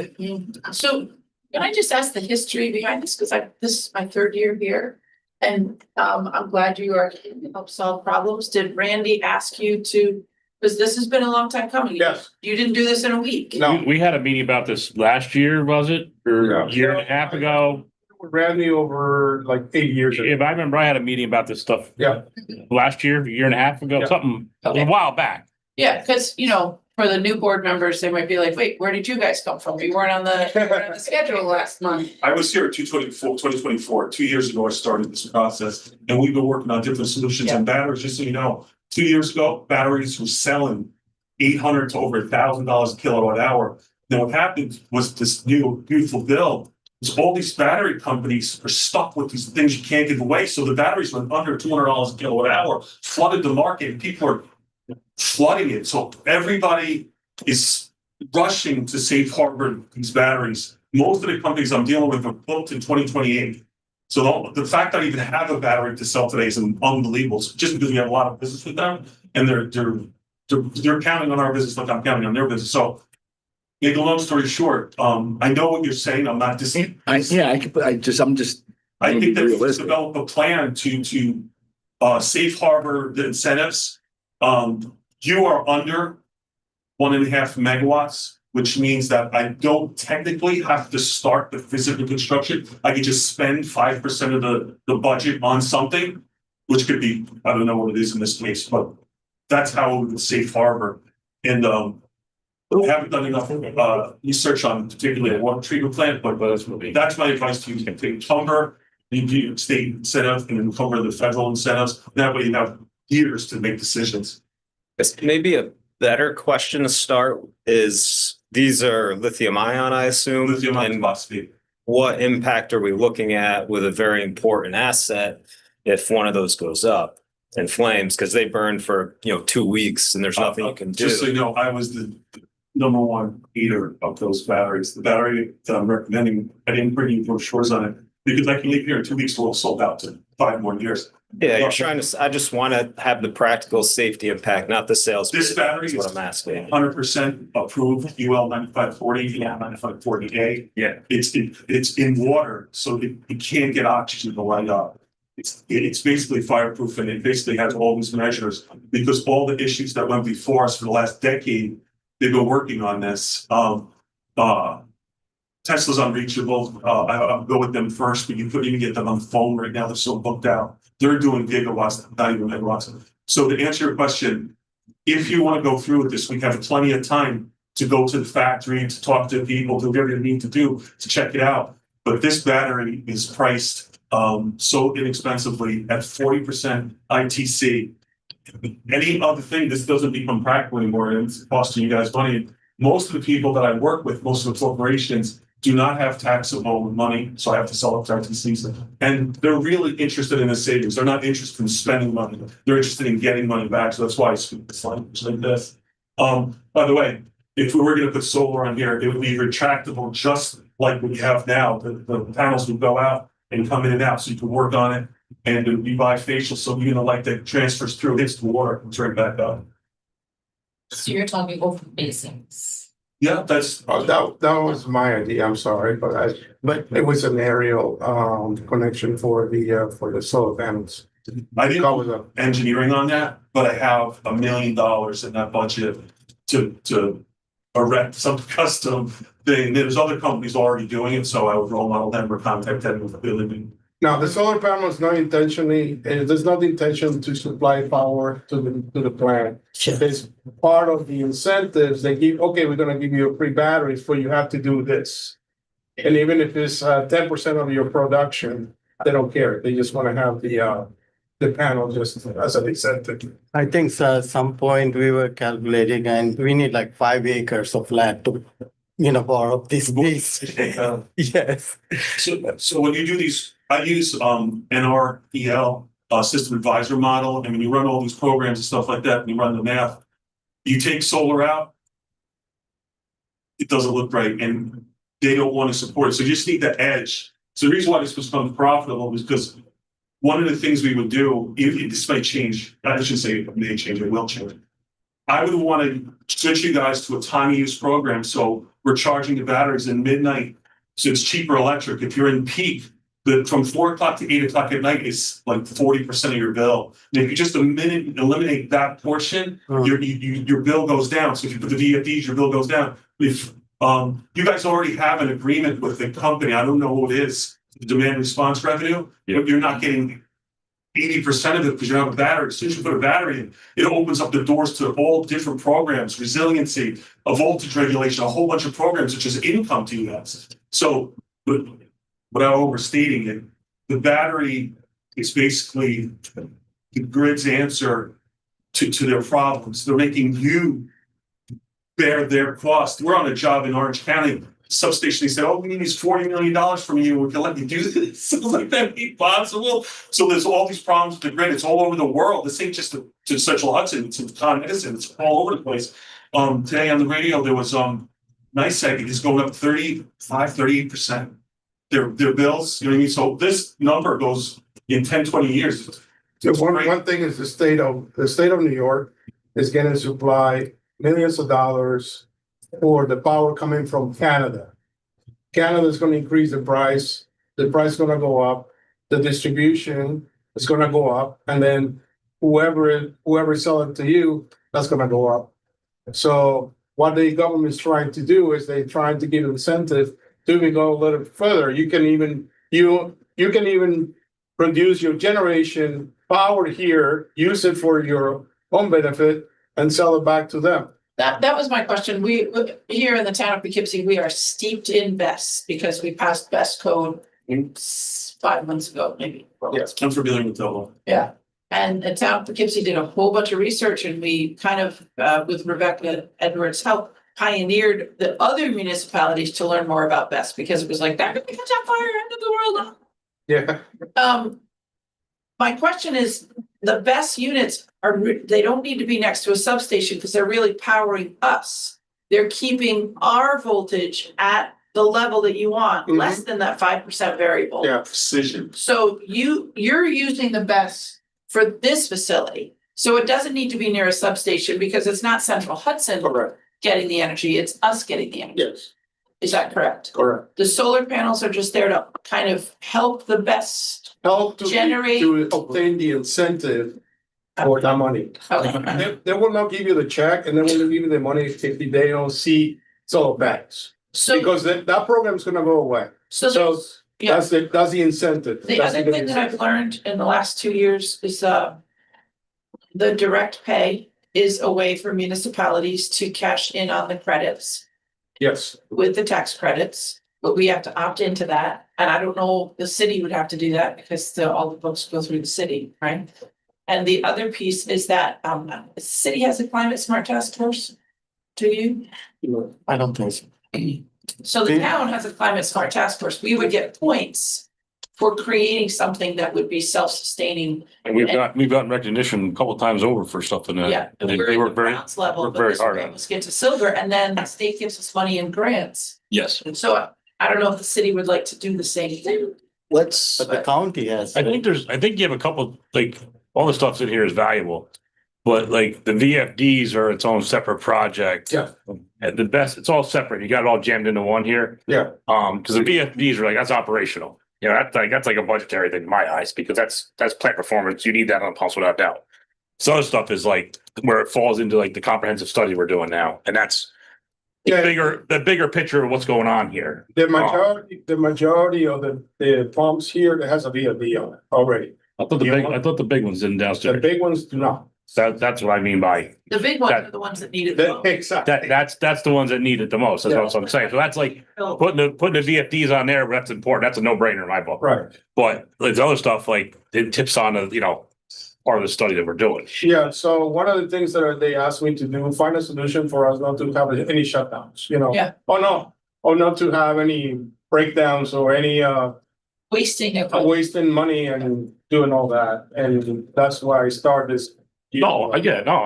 So can I just ask the history behind this? Because this is my third year here. And I'm glad you are help solve problems. Did Randy ask you to, because this has been a long time coming. Yes. You didn't do this in a week. No. We had a meeting about this last year, was it? Or a year and a half ago? Randy over like 8 years ago. If I remember, I had a meeting about this stuff. Yeah. Last year, a year and a half ago, Yeah. something Okay. a while back. Yeah, because for the new board members, they might be like, wait, where did you guys come from? We weren't on the schedule last month. I was here in 2024. 2 years ago, I started this process, and we've been working on different solutions on batteries. Just so you know, 2 years ago, batteries were selling $800 to over $1,000 a kilowatt hour. Now, what happened was this new beautiful bill. So all these battery companies are stuck with these things you can't give away. So the batteries went under $200 a kilowatt hour, flooded the market, and people are flooding it. So everybody is rushing to safe harbor these batteries. Most of the companies I'm dealing with are booked in 2028. So the fact that I even have a battery to sell today is unbelievable. So just because we have a lot of business with them, and they're counting on our business like I'm counting on their business. So make a long story short, I know what you're saying. I'm not deceived. I'm just. I think that we realistic. develop a plan to safe harbor the incentives. You are under 1.5 megawatts, which means that I don't technically have to start the physical construction. I can just spend 5% of the budget on something, which could be, I don't know what it is in this case, but that's how we would safe harbor. And we haven't done enough research on particularly a water treatment plant, but that's my advice to you. You can take encumber the state incentive and encumber the federal incentives. That way you have years to make decisions. Maybe a better question to start is, these are lithium ion, I assume. Lithium ion And phosphate. what impact are we looking at with a very important asset if one of those goes up in flames? Because they burn for 2 weeks and there's nothing you can do. Just so you know, I was the number one eater of those batteries. The battery that I'm recommending, I didn't bring you brochures on it because I can leave here in 2 weeks. We'll sold out to 5 more years. Yeah, you're trying to. I just want to have the practical safety impact, not the sales. This battery is is what I'm asking. 100% approved UL 9540, 9540A. Yeah. It's in water, so it can't get oxygen to light up. It's basically fireproof, and it basically has all these measures because all the issues that went before us for the last decade, they've been working on this. Tesla's unreachable. I'll go with them first, but you couldn't even get them on the phone right now. They're so booked out. They're doing gigawatts, not even megawatts. So to answer your question, if you want to go through with this, we have plenty of time to go to the factory, to talk to people, to do whatever you need to do to check it out. But this battery is priced so inexpensively at 40% ITC. Any other thing, this doesn't become practical anymore, and it's costing you guys money. Most of the people that I work with, most of the corporations, do not have taxable money, so I have to sell up to RTCs. And they're really interested in the savings. They're not interested in spending money. They're interested in getting money back. So that's why I speak this language like this. By the way, if we were going to put solar on here, it would be retractable, just like what you have now. The panels would go out and come in and out, so you can work on it, and it would be bifacial. So you're going to like that transfers through, hits the water, and turn back up. So you're talking over basins. Yeah, that's, Oh, that was my idea, I'm sorry, but it was an aerial, connection for the solar panels. I didn't Cover them. engineering on that, but I have $1 million in that budget to erect some custom thing. There's other companies already doing it, so I would role model them or contact them with ability. Now, the solar panel is not intentionally, there's not the intention to supply power to the plant. It's part of the incentives, they give, okay, we're gonna give you a free battery, so you have to do this. And even if it's 10% of your production, they don't care, they just wanna have the panel just as an incentive. I think so, at some point we were calculating and we need like 5 acres of land to, power up this base. Yes. So when you do these, I use NREL, system advisor model, and when you run all these programs and stuff like that, and you run the math, you take solar out, it doesn't look right, and they don't want to support it. So you just need the edge. So the reason why this becomes profitable is because one of the things we would do, if this may change, I should say it may change, it will change. I would want to switch you guys to a time use program. So we're charging the batteries in midnight. So it's cheaper electric. If you're in peak, from 4 o'clock to 8 o'clock at night is like 40% of your bill. And if you just eliminate that portion, your bill goes down. So if you put the VFDs, your bill goes down. If you guys already have an agreement with the company, I don't know who it is, the demand response revenue, you're not getting 80% of it because you have a battery. As soon as you put a battery in, it opens up the doors to all different programs, resiliency, a voltage regulation, a whole bunch of programs, which is income to you guys. So, but without overstating it, the battery is basically the grid's answer to their problems. They're making you bear their cost. We're on a job in Orange County substation. They said, "Oh, we need these $40 million from you. We can let you do this." So like that ain't possible. So there's all these problems with the grid. It's all over the world. This ain't just to Central Hudson. It's in Con Edison. It's all over the place. Today on the radio there was NICEAG is going up 38%. Their bills, you know what I mean? So this number goes in 10, 20 years. So one thing is the state of New York is gonna supply millions of dollars for the power coming from Canada. Canada is gonna increase the price is gonna go up, the distribution is gonna go up, and then whoever sell it to you, that's gonna go up. So what the government is trying to do is they're trying to give incentive to even go a little further. You can even produce your generation power here, use it for your own benefit, and sell it back to them. That was my question. We, here in the town of Poughkeepsie, we are steeped in BESS because we passed BESS code 5 months ago, maybe. Yes. I'm familiar with that one. Yeah. And the town of Poughkeepsie did a whole bunch of research and we kind of, with Rebecca Edwards' help, pioneered the other municipalities to learn more about BESS because it was like, that could catch on fire, end of the world. Yeah. My question is, the BESS units they don't need to be next to a substation because they're really powering us. They're keeping our voltage at the level that you want, less than that 5% variable. Yeah. Precision. So you're using the BESS for this facility. So it doesn't need to be near a substation because it's not Central Hudson Correct. getting the energy, it's us getting the energy. Yes. Is that correct? Correct. The solar panels are just there to kind of help the BESS. Help Generate- to obtain the incentive for that money. Okay. They will not give you the check and they will give you the money if they don't see solar panels. So, Because that program is gonna go away. so So there's, yeah. that's the incentive. The That's other thing that I've learned in the last 2 years is the direct pay is a way for municipalities to cash in on the credits Yes, with the tax credits, but we have to opt into that. And I don't know, the city would have to do that because all the books go through the city, right? And the other piece is that the city has a climate smart task force. Do you? I don't think so. So the town has a climate smart task force. We would get points for creating something that would be self-sustaining. And we've gotten recognition a couple times over for stuff in that. Yeah. And We're they at were the very, bronze level, worked but very this hard will on help it. us get to silver, and then the state gives us money in grants. Yes. And so I don't know if the city would like to do the same thing. But the county has. I think you have a couple, like, all the stuff's in here is valuable. But like the VFDs are its own separate project. Yeah. At the best, it's all separate. You got it all jammed into one here. Yeah. Because the VFDs are like, that's operational. You know, that's like a budgetary thing in my eyes, because that's plant performance. You need that on pumps without doubt. So other stuff is like where it falls into like the comprehensive study we're doing now. And that's Yeah. the bigger picture of what's going on here. The majority of the pumps here, that has a VFD on it already. I thought the big ones didn't The downstairs. big ones do not. That's what I mean by The big ones That- are the ones that need it the most. Exactly. that's the ones that need it the most. That's what I'm saying. So that's like putting the VFDs on there, but that's important. That's a no-brainer in my book. Right. But there's other stuff like it tips on the, you know, part of the study that we're doing. Yeah, so one of the things that they asked me to do, find a solution for us not to have any shutdowns, you know? Yeah. Or not to have any breakdowns or any Wasting it. wasting money and doing all that. And that's why I started this. No, I get it. No,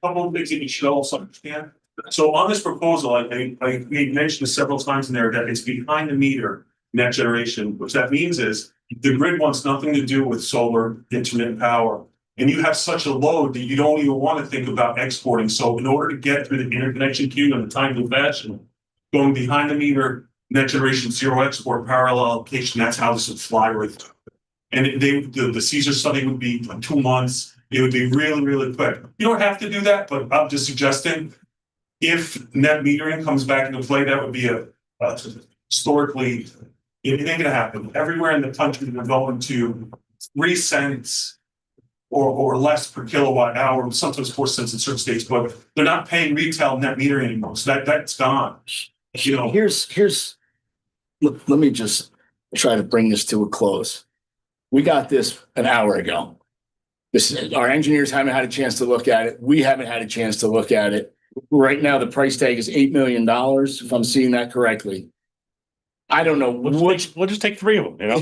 Couple of things that you should also understand. So on this proposal, I we mentioned several times in there that it's behind the meter net generation, which that means is the grid wants nothing to do with solar intermittent power. And you have such a load that you don't even want to think about exporting. So in order to get through the interconnection queue in a timely fashion, going behind the meter net generation zero export parallel allocation, that's how this would fly right through. And the Caesar study would be 2 months. It would be really, really quick. You don't have to do that, but I'm just suggesting if net metering comes back into play, that would be a historically, it ain't gonna happen. Everywhere in the country, we're going to 3 cents or less per kilowatt hour, sometimes 4 cents in certain states, but they're not paying retail net metering anymore. So that's gone. You know, Let me just try to bring this to a close. We got this an hour ago. Our engineers haven't had a chance to look at it. We haven't had a chance to look at it. Right now, the price tag is $8 million, if I'm seeing that correctly. I don't know we'll just take 3 of them, you know?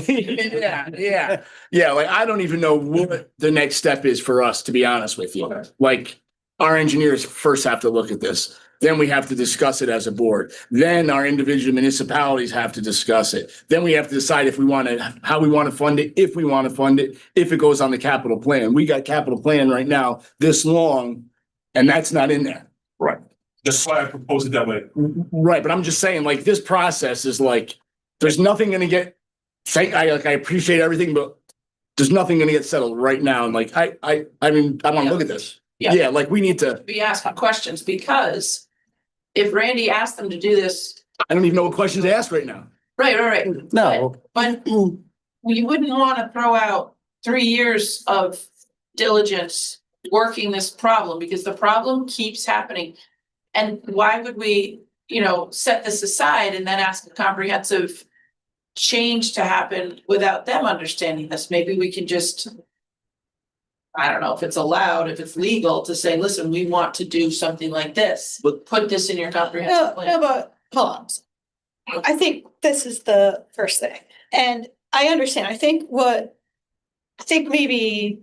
Yeah, like I don't even know what the next step is for us, to be honest with you. Like our engineers first have to look at this. Then we have to discuss it as a board. Then our individual municipalities have to discuss it. Then we have to decide if we want to, how we want to fund it, if we want to fund it, if it goes on the capital plan. We got capital plan right now this long, and that's not in there. Right. that's why I proposed it that way. Right, but I'm just saying, like, this process is like, there's nothing gonna get, I appreciate everything, but there's nothing gonna get settled right now. And like, I mean, I wanna look at this. Yeah. Yeah, like, we need to, Be asking questions because if Randy asked them to do this, I don't even know what questions to ask right now. right. No. But we wouldn't want to throw out 3 years of diligence working this problem because the problem keeps happening. And why would we, set this aside and then ask a comprehensive change to happen without them understanding this? Maybe we can just, I don't know if it's allowed, if it's legal to say, listen, we want to do something like this. Put this in your comprehensive plan. No, but hold on. I think this is the first thing. And I understand. I think maybe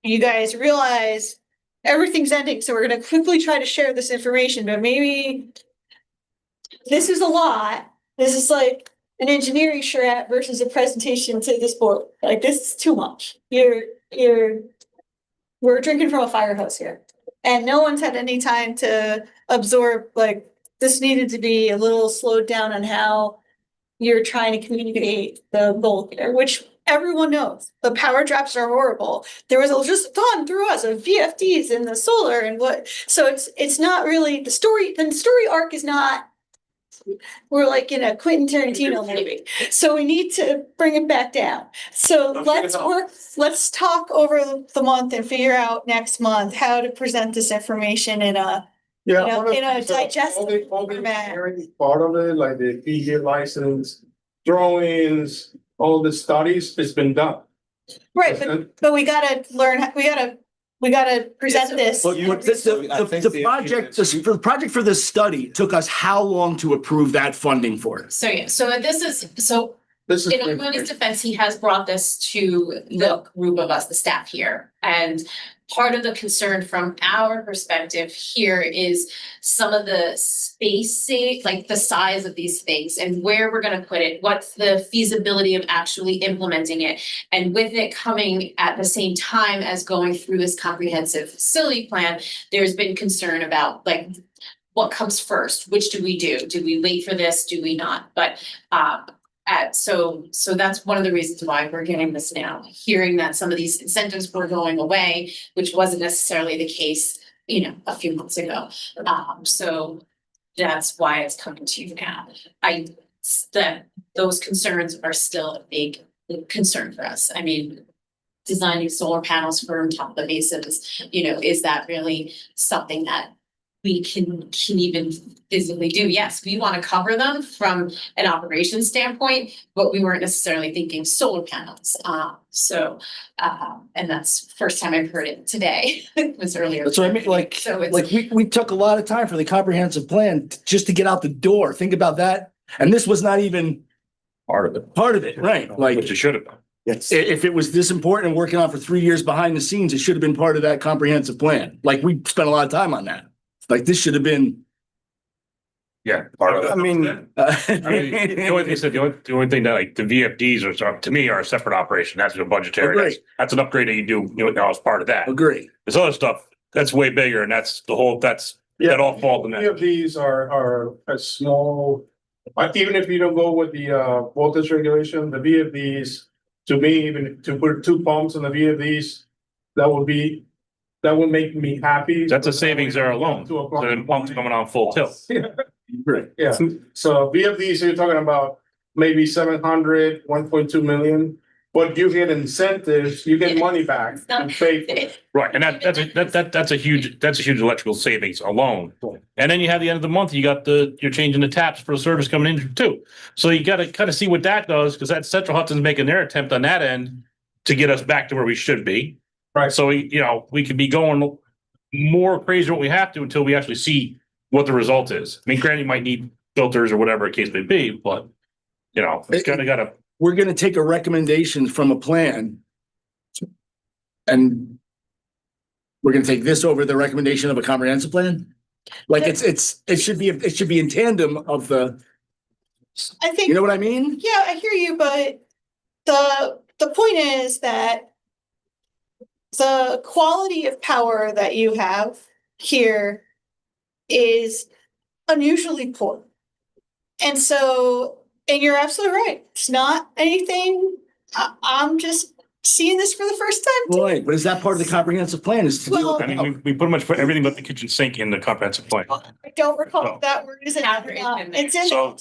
you guys realize everything's ending, so we're gonna quickly try to share this information, but maybe this is a lot. This is like an engineering charrette versus a presentation to this board. Like, this is too much. We're drinking from a fire hose here. And no one's had any time to absorb, like, this needed to be a little slowed down on how you're trying to communicate the goal here, which everyone knows. The power drops are horrible. There was just gone through us of VFDs and the solar and what, so it's not really the story arc is not, we're like in a Quentin Tarantino movie. So we need to bring it back down. So let's talk over the month and figure out next month how to present this information in a digestible format. Part of it, like the PG license, drawings, all the studies, it's been done. Right, but we gotta learn, we gotta present this. But the project for this study took us how long to approve that funding for? So this is, This is. In everybody's defense, he has brought this to the group of us, the staff here. And part of the concern from our perspective here is some of the spacing, like the size of these things and where we're gonna put it, what's the feasibility of actually implementing it? And with it coming at the same time as going through this comprehensive facility plan, there's been concern about like, what comes first? Which do we do? Do we wait for this? Do we not? But so that's one of the reasons why we're getting this now, hearing that some of these incentives were going away, which wasn't necessarily the case, a few months ago. So that's why it's coming to you now. Those concerns are still a big concern for us. I mean, designing solar panels for on top of the basins, is that really something that we can even physically do? Yes, we want to cover them from an operations standpoint, but we weren't necessarily thinking solar panels. And that's the first time I've heard it today. It was earlier. That's what I mean, like, So it's like we took a lot of time for the comprehensive plan just to get out the door. Think about that. And this was not even Part of it, right. Like, which it should have been. if it was this important and working on for 3 years behind the scenes, it should have been part of that comprehensive plan. Like, we spent a lot of time on that. Like, this should have been. Yeah, part of it. I mean, The only thing said, the only thing that like the VFDs are, to me, are a separate operation. That's a budgetary. Agree. That's an upgrade that you do, now as part of that. Agree. This other stuff, that's way bigger and that's the whole, that all falls in Many that. of these are a small, like even if you don't go with the voltage regulation, the VFDs, to me, even to put 2 pumps in the VFDs, that would make me happy. That's a savings there alone. So then pumps coming on full tilt. Right. Yeah, so VFDs, you're talking about maybe 700, 1.2 million, but you get incentives, you get money back and pay for it. Right, and that's a huge electrical savings alone. And then you have the end of the month, you're changing the taps for the service coming in too. So you gotta kind of see what that does, because that Central Hudson's making their attempt on that end to get us back to where we should be. Right. So we could be going more crazy than what we have to until we actually see what the result is. I mean, granted, you might need filters or whatever the case may be, but it's kind of gotta. We're going to take a recommendation from a plan. And we're going to take this over the recommendation of a comprehensive plan. Like it should be in tandem of the, I think. you know what I mean? Yeah, I hear you, but the point is that the quality of power that you have here is unusually poor. And you're absolutely right. It's not anything, I'm just seeing this for the first time. Right, but is that part of the comprehensive plan is to deal Well- with I mean, we pretty much put everything but the kitchen sink in the comprehensive plan. I don't recall if that word is in there or not. It's in there,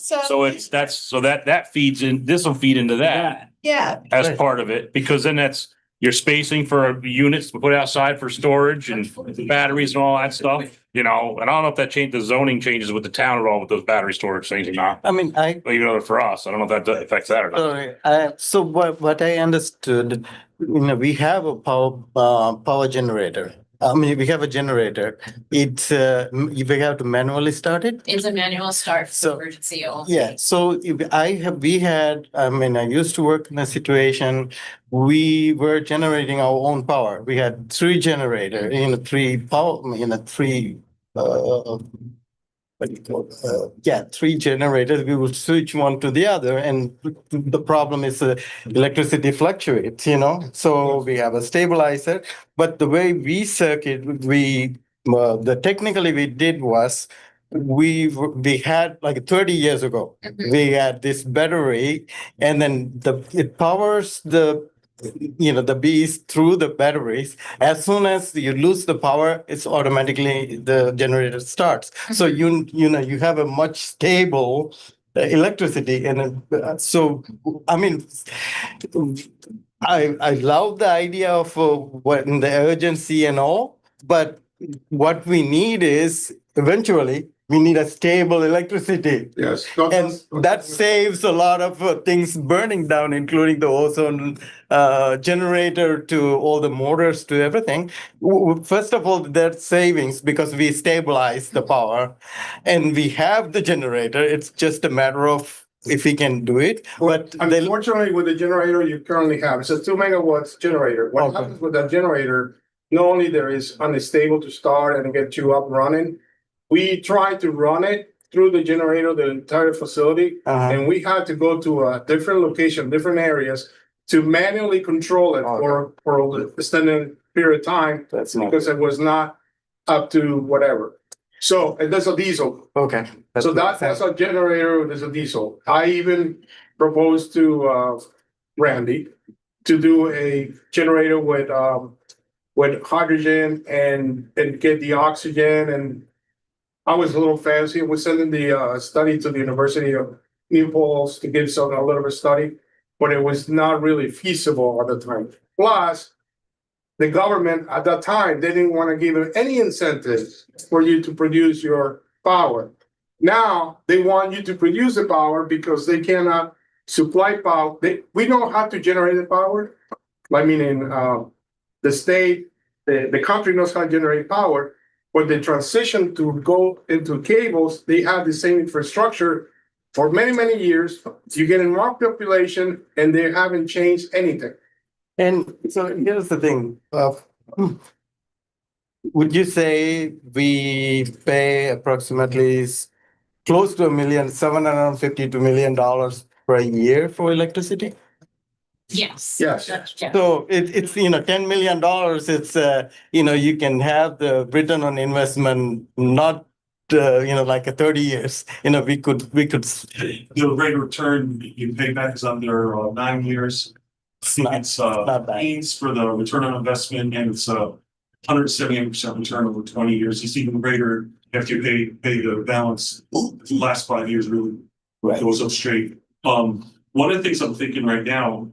So that feeds in. This will feed into that yeah. as part of it, because then that's your spacing for units to put outside for storage and batteries and all that stuff. And I don't know if the zoning changes with the town at all with those battery storage things or not. I mean, Even though for us, I don't know if that affects that or not. sorry, so what I understood, we have a power generator. I mean, we have a generator. It's we have to manually start it. It's a manual start for So- emergency only. Yeah, so I used to work in a situation, we were generating our own power. We had 3 generators, what do you call it? 3 generators. We would switch one to the other, and the problem is electricity fluctuates, So we have a stabilizer, but the way we circuit, technically we did was we had like 30 years ago, we had this battery, and then it powers the bees through the batteries. As soon as you lose the power, it's automatically the generator starts. So you have a much stable electricity, and so I mean, I love the idea of what in the urgency and all, but what we need is eventually we need a stable electricity. Yes. And that saves a lot of things burning down, including the ozone generator to all the motors to everything. First of all, there's savings because we stabilize the power and we have the generator. It's just a matter of if we can do it, but they'll, Unfortunately, with the generator you currently have, it's a 2 megawatts generator. What Okay. happens with that generator, not only there is unstable to start and get you up running, we tried to run it through the generator, the entire facility, and we had to go to a different location, different areas to manually control it for an extended period of time that's not, because it was not up to whatever. So, and there's a diesel. okay. So that's a generator, there's a diesel. I even proposed to Randy to do a generator with hydrogen and get the oxygen, and I was a little fancy. We're sending the study to the University of New Paltz to give some a little bit of study, but it was not really feasible at the time. Plus, the government at that time, they didn't want to give any incentives for you to produce your power. Now, they want you to produce the power because they cannot supply power. We know how to generate the power. I mean, in the state, the country knows how to generate power, but the transition to go into cables, they have the same infrastructure for many, many years. You get a more population and they haven't changed anything. And so here's the thing, would you say we pay approximately close to $1,752 million per year for electricity? Yes. Yes. Yeah. So it's, $10 million, it's, you can have the return on investment, not, like a 30 years, we could. The rate of return you pay back is under 9 years. It's not bad. means for the return on investment, and it's 178% return over 20 years. It's even greater after you pay the balance. The last 5 years really goes up straight. One of the things I'm thinking right now,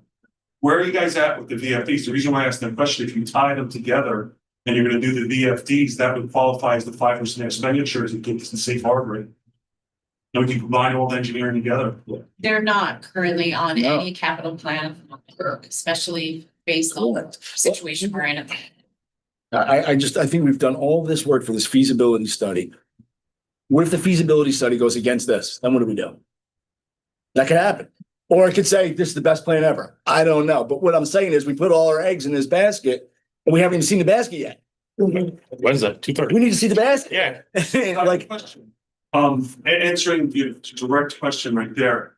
where are you guys at with the VFDs? The reason why I asked that question, if you tie them together and you're going to do the VFDs, that would qualify as the 5% expenditures and get the safe harbor rate. And we can combine all the engineering together. They're not currently on No. any capital plan, especially based on the situation we're in. I think we've done all this work for this feasibility study. What if the feasibility study goes against this? Then what do we do? That could happen. Or I could say, this is the best plan ever. I don't know. But what I'm saying is we put all our eggs in this basket and we haven't even seen the basket yet. When's that? 2:30? We need to see the basket. Yeah. Like, Answering the direct question right there.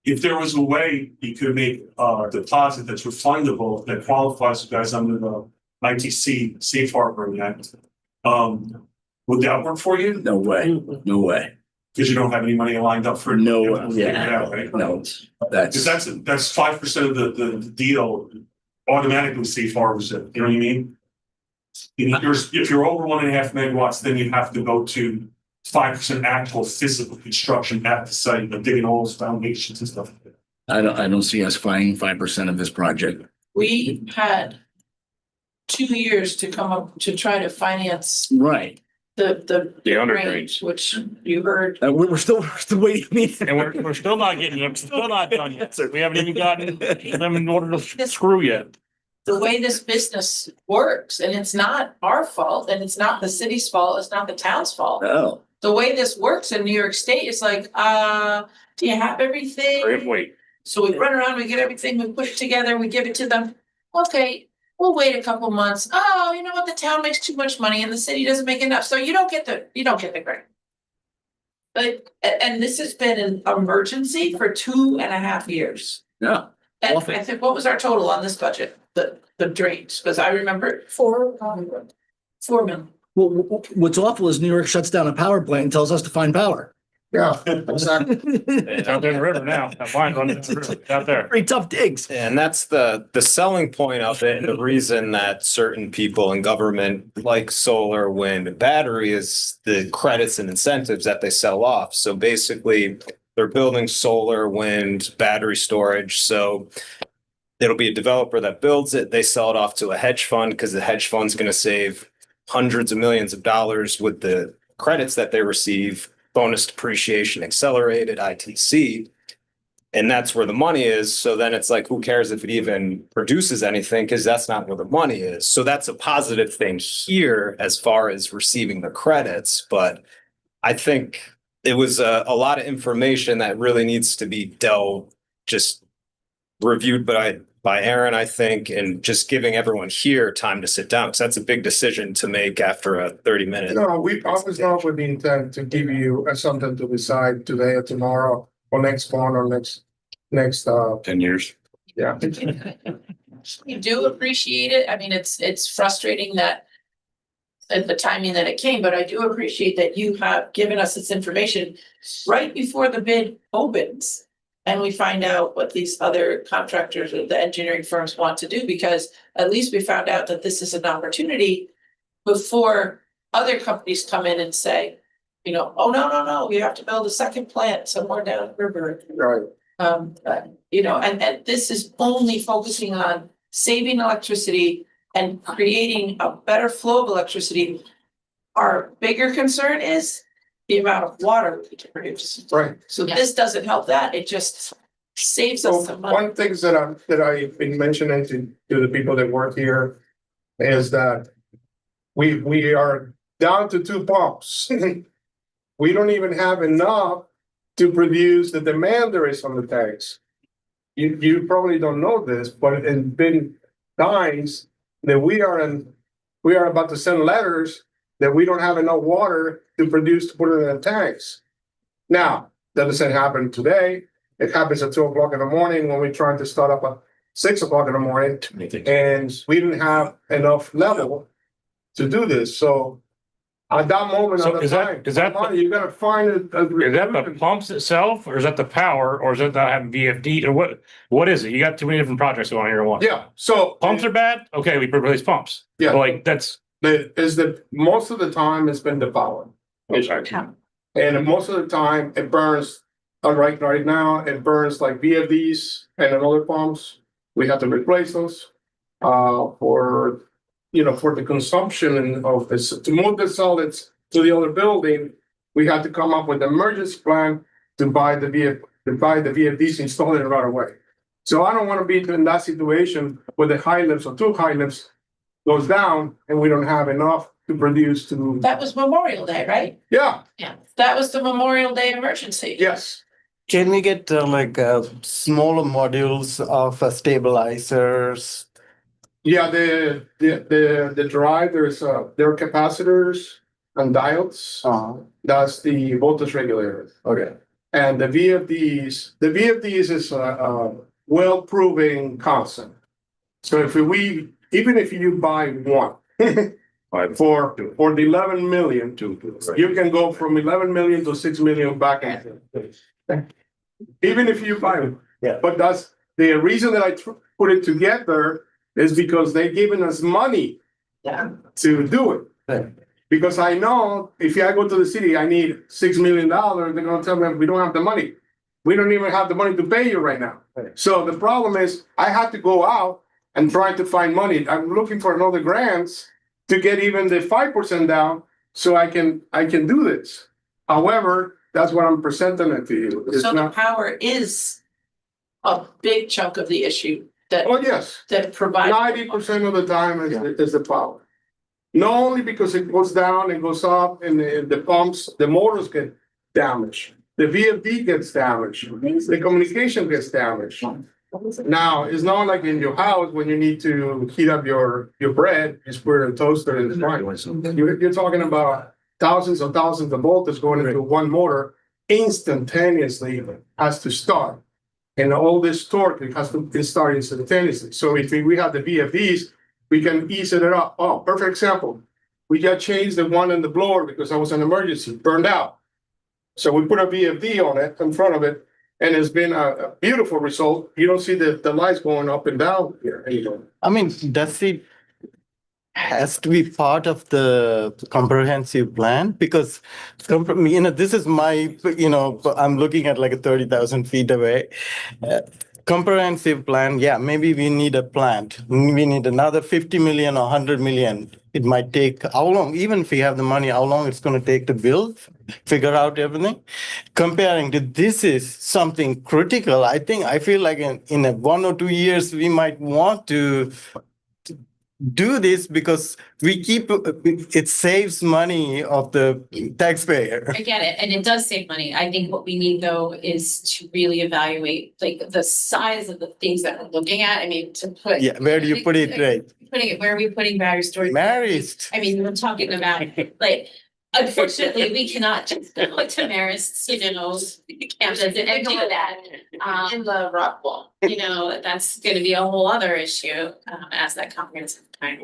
If there was a way you could make a deposit that's refundable, that qualifies you guys under the ITC Safe Harbor Act, would that work for you? no way. No way. Because you don't have any money lined up for it. No You way. have to figure it out, right? No. Because that's 5% of the deal automatically safe harbors it. You know what I mean? If you're over 1.5 megawatts, then you have to go to 5% actual physical construction at the site, like digging holes, foundations and stuff. I don't see us finding 5% of this project. We had 2 years to come up to try to finance Right. the underground. range, which you heard. We're still waiting. And we're still not still not done yet. We haven't even gotten them in order to screw yet. The way this business works, and it's not our fault, and it's not the city's fault, it's not the town's fault. No. The way this works in New York State is like, do you have everything? Wait. So we run around, we get everything, we put it together, we give it to them. Okay, we'll wait a couple months. Oh, you know what? The town makes too much money and the city doesn't make enough, so you don't get the grant. But, and this has been an emergency for 2.5 years. Yeah. And Awful. I think, what was our total on this budget? The drains, because I remember 4 million. Well, what's awful is New York shuts down a power plant and tells us to find power. Yeah, exactly. It's out there in the river now. That line running in the river. It's out there. Very tough digs. And that's the selling point of it, and the reason that certain people in government like solar, wind, and battery is the credits and incentives that they sell off. So basically, they're building solar, wind, battery storage. So it'll be a developer that builds it. They sell it off to a hedge fund because the hedge fund's going to save hundreds of millions of dollars with the credits that they receive, bonus depreciation, accelerated, ITC. And that's where the money is. So then it's like, who cares if it even produces anything? Because that's not where the money is. So that's a positive thing here as far as receiving the credits. But I think it was a lot of information that really needs to be just reviewed by Aaron, I think, and just giving everyone here time to sit down, because that's a big decision to make after a 30-minute. No, we always not with the intent to give you something to decide today or tomorrow or next month or next 10 years. yeah. We do appreciate it. I mean, it's frustrating that at the timing that it came, but I do appreciate that you have given us this information right before the bid opens. And we find out what these other contractors or the engineering firms want to do, because at least we found out that this is an opportunity before other companies come in and say, oh, no, you have to build a second plant somewhere down the river. Right. And this is only focusing on saving electricity and creating a better flow of electricity. Our bigger concern is the amount of water we can produce. Right. So this doesn't help that, it just saves us So some money. one thing that I've been mentioning to the people that work here is that we are down to 2 pumps. We don't even have enough to produce the demand there is on the tanks. You probably don't know this, but it's been times that we are about to send letters that we don't have enough water to produce to put it in the tanks. Now, that doesn't happen today. It happens at 2 o'clock in the morning when we're trying to start up at 6 o'clock in the morning, and we didn't have enough level to do this. So at that moment, So at the is that- time, is that- you gotta find Is that the pumps itself, or is that the power, or is it not having VFD, or what is it? You got too many different projects going on here at once. Yeah, so Pumps are bad? Okay, we replace pumps. Yeah. But like, that's. most of the time it's been the power. And most of the time it burns, right now, it burns like VFDs and other pumps. We have to replace those for the consumption of this, to move the solids to the other building. We had to come up with an emergency plan to buy the VFDs, install it right away. So I don't want to be in that situation where the high lifts or 2 high lifts goes down and we don't have enough to produce to. That was Memorial Day, right? Yeah, Yeah. That was the Memorial Day emergency. yes. Can we get smaller modules of stabilizers? Yeah, the drive, there are capacitors and diodes. That's the voltage regulator. Okay. And the VFDs is a well-proven concept. So even if you buy one for the 11 million, you can go from 11 million to 6 million back and even if you buy it. Yeah. But that's the reason that I put it together is because they've given us money to do it. Right. Because I know if I go to the city, I need $6 million, they're gonna tell me we don't have the money. We don't even have the money to pay you right now. Right. So the problem is I had to go out and try to find money. I'm looking for another grants to get even the 5% down so I can do this. However, that's what I'm presenting it to you. It's So the not, power is a big chunk of the issue that oh, yes. provides. 90% of the time is the power. Not only because it goes down and goes up and the pumps, the motors get damaged. The VFD gets damaged. The communication gets damaged. Now, it's not like in your house when you need to heat up your bread, you put it in a toaster and it's fine. You're talking about thousands of voltage going into one motor instantaneously has to start. And all this torque, it has to start instantaneously. So if we have the VFDs, we can ease it up. Oh, perfect example. We got changed the one in the blower because I was an emergency, burned out. So we put a VFD on it, in front of it, and it's been a beautiful result. You don't see the lights going up and down here anymore. I mean, does it has to be part of the comprehensive plan? Because, this is my, I'm looking at like 30,000 feet away. Comprehensive plan, yeah, maybe we need a plant. We need another 50 million or 100 million. It might take, how long, even if we have the money, how long it's going to take to build, figure out everything. Comparing to this is something critical. I feel like in 1 or 2 years, we might want to do this because we keep, it saves money of the taxpayer. I get it, and it does save money. I think what we need though is to really evaluate like the size of the things that we're looking at. I mean, to put. Yeah, where do you put it, right? Putting it, where are we putting battery storage? Marist. I mean, we're talking about like, unfortunately, we cannot just go to Marist, campus and do that. In the rock wall. That's gonna be a whole other issue, as that comprehensive plan.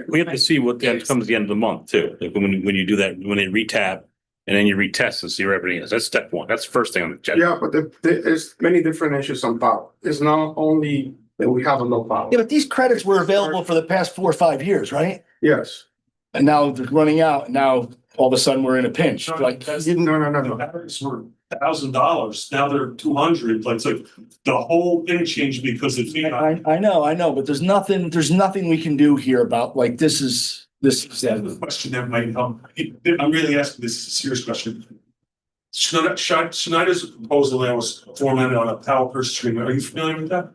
We have to see what then comes at the end of the month too. Like when you do that, when they retap and then you retest to see where everything is. That's step one. That's the first thing on the agenda. Yeah, but there's many different issues on power. It's not only that we have a low power. Yeah, but these credits were available for the past 4 or 5 years, right? Yes. And now they're running out, and now all of a sudden we're in a pinch, like. No. Batteries were $1,000, now they're 200, like, it's like the whole thing changed because of FEMA. I know, but there's nothing we can do here about, like, this is The question that might help, I'm really asking, this is a serious question. Schneider's proposal that was formatted on a power purchase agreement, are you familiar with that?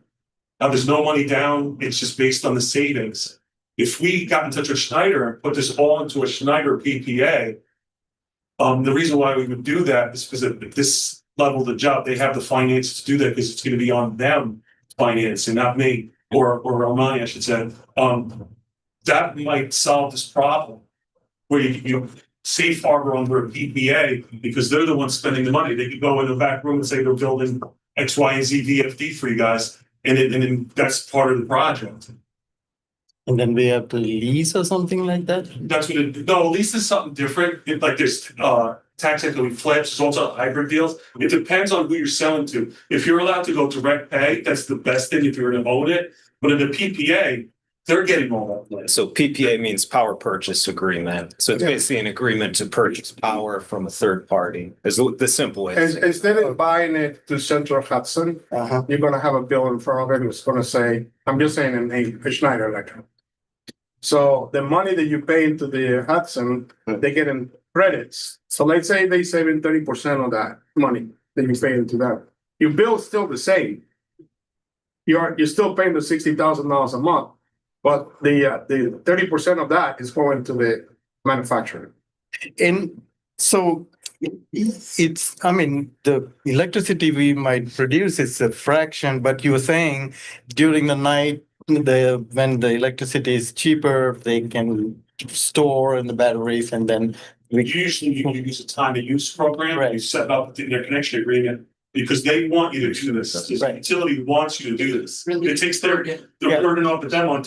Now, there's no money down, it's just based on the savings. If we got in touch with Schneider and put this all into a Schneider PPA, the reason why we would do that is because at this level of the job, they have the finances to do that because it's going to be on them financing, not me or Romani, I should say. That might solve this problem where you safe harbor under a PPA because they're the ones spending the money. They could go in the back room and say they're building X, Y, and Z VFD for you guys, and then that's part of the project. And then we have to lease or something like that? That's what no, lease is something different. Like there's tax equity flips, there's also hybrid deals. It depends on who you're selling to. If you're allowed to go direct pay, that's the best thing if you're gonna own it. But in the PPA, they're getting all that. So PPA means power purchase agreement. So it's basically an agreement to purchase power from a third party, is the simple way. Instead of buying it to Central Hudson, you're gonna have a bill in front of it, it's gonna say, I'm just saying in a Schneider Electric. So the money that you pay into the Hudson, they get in credits. So let's say they saving 30% of that money that you pay into that. Your bill's still the same. You're still paying the $60,000 a month, but the 30% of that is going to the manufacturer. And so it's, I mean, the electricity we might produce is a fraction, but you were saying during the night, when the electricity is cheaper, they can store in the batteries and then Usually you use a time of use program, Right. you set up their connection agreement because they want you to do this. The Right. utility wants you to do this. It takes their burden off of them on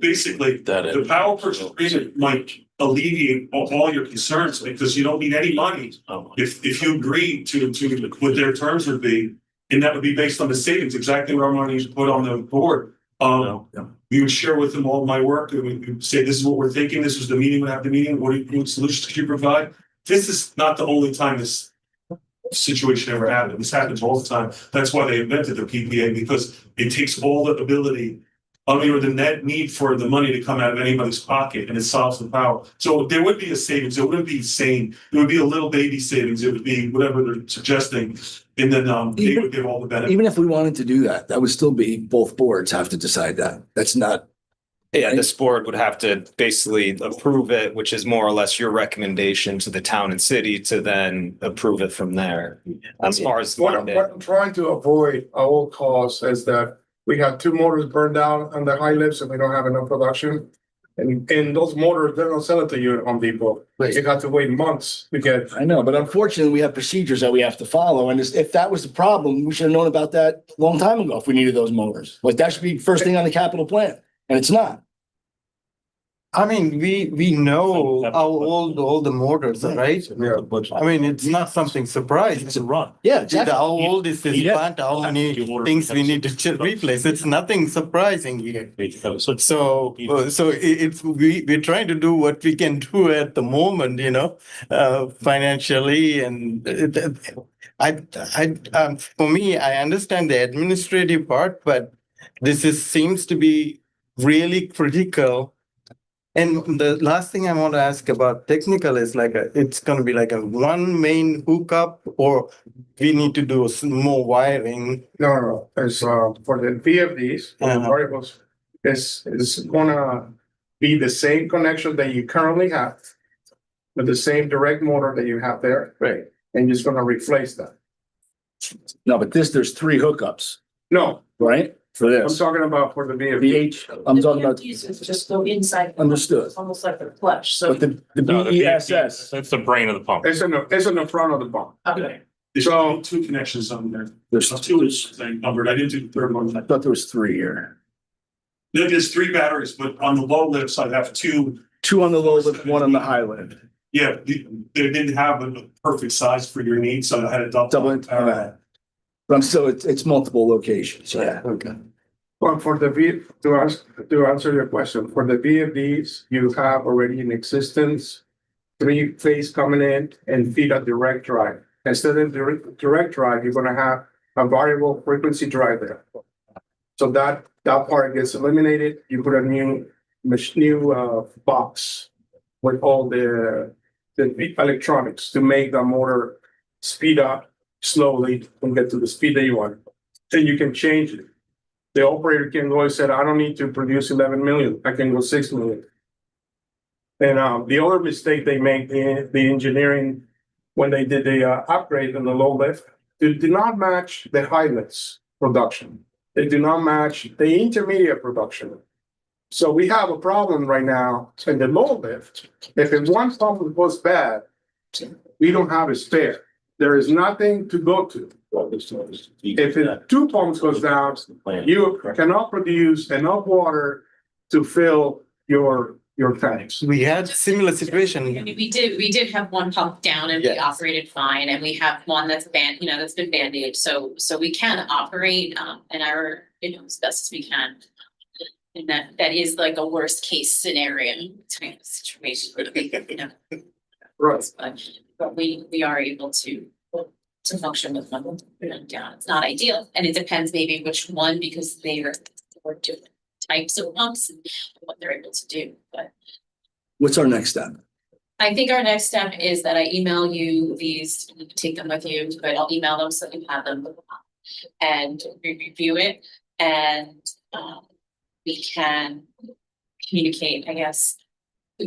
basically the power purchase agreement might alleviate all your concerns because you don't need any money. If you agree to what their terms would be, and that would be based on the savings, exactly what our money is put on the board. We would share with them all my work, and we would say, this is what we're thinking, this was the meeting, we'll have the meeting, what solutions could you provide? This is not the only time this situation ever happened, this happens all the time. That's why they invented the PPA, because it takes all the ability, or the net need for the money to come out of anybody's pocket, and it solves the power. So there would be a savings, it wouldn't be sane, it would be a little baby savings, it would be whatever they're suggesting, and then they would get all the benefits. Even if we wanted to do that, that would still be, both boards have to decide that. That's not. Yeah, this board would have to basically approve it, which is more or less your recommendation to the town and city to then approve it from there. As far as What I'm trying to avoid at all costs is that we have 2 motors burned down on the high lifts and we don't have enough production. And those motors, they don't sell it to you at Home Depot. Right. You have to wait months to get. I know, but unfortunately, we have procedures that we have to follow, and if that was the problem, we should have known about that a long time ago if we needed those motors. Like, that should be first thing on the capital plan, and it's not. I mean, we know how old all the motors are, right? Yeah. I mean, it's not something surprising. It's a run. Yeah, exactly. How old is this Yeah. plant? How many things we need to replace? It's nothing surprising here. We're trying to do what we can do at the moment, financially, and for me, I understand the administrative part, but seems to be really critical. And the last thing I want to ask about technical is it's going to be like a one main hookup, or we need to do more wiring. No. It's for the VFDs, for the variables is gonna be the same connection that you currently have with the same direct motor that you have there, Right. and just gonna replace that. No, but there's three hookups, No, right? For I'm this. talking about for the The VFD. H, I'm talking about, Just go inside. understood. It's almost like a clutch, so. But the No, the BESS, That's the brain of the pump. It's in the front of the pump. Okay. There's So- two connections on there. there's, Two is numbered. I didn't do the third one. I thought there was three here. There's three batteries, but on the low lifts, I have two. Two on the low lift, one on the high lift. Yeah, they didn't have a perfect size for your needs, so I had a double. Double it, all right. But I'm still, it's multiple locations. Yeah, okay. Well, for the to answer your question, for the VFDs, you have already in existence three-phase coming in and feed a direct drive. Instead of direct drive, you're gonna have a variable frequency drive there. So that part gets eliminated. You put a new box with all the electronics to make the motor speed up slowly and get to the speed that you want. Then you can change it. The operator can go and say, I don't need to produce 11 million, I can go 6 million. And the other mistake they make in the engineering, when they did the upgrade in the low lift, they did not match the high lifts production. They do not match the intermediate production. So we have a problem right now in the low lift. If one pump goes bad, we don't have a spare. There is nothing to go to. If two pumps goes down, you cannot produce enough water to fill your tanks. We had similar situation. I mean, we did have one pump down and we Yes. operated fine, and we have one that's that's been band-aid, so we can operate, in our, as best as we can. And that is like a worst case scenario type of situation, Right. but we are able to function with one down. It's not ideal, and it depends maybe which one, because they are different types of pumps and what they're able to do, but. What's our next step? I think our next step is that I email you these, you can take them with you, but I'll email them so you have them. And review it, and we can communicate, I guess.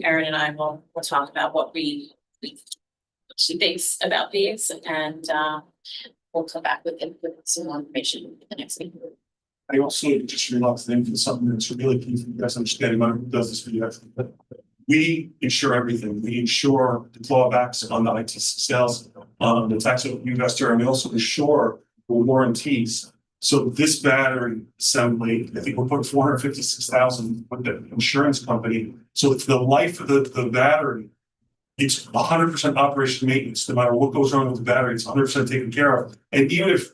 Erin and I will talk about what what she thinks about these, and we'll come back with some more information the next meeting. I also just realized something that's really key for you guys understanding, who does this for you guys. We insure everything. We insure the clawbacks on the IT sales, the tax investor, and we also insure the warranties. So this battery assembly, I think we're putting 456,000 with the insurance company. So it's the life of the battery. It's 100% operation maintenance. No matter what goes wrong with the battery, it's 100% taken care of. And even if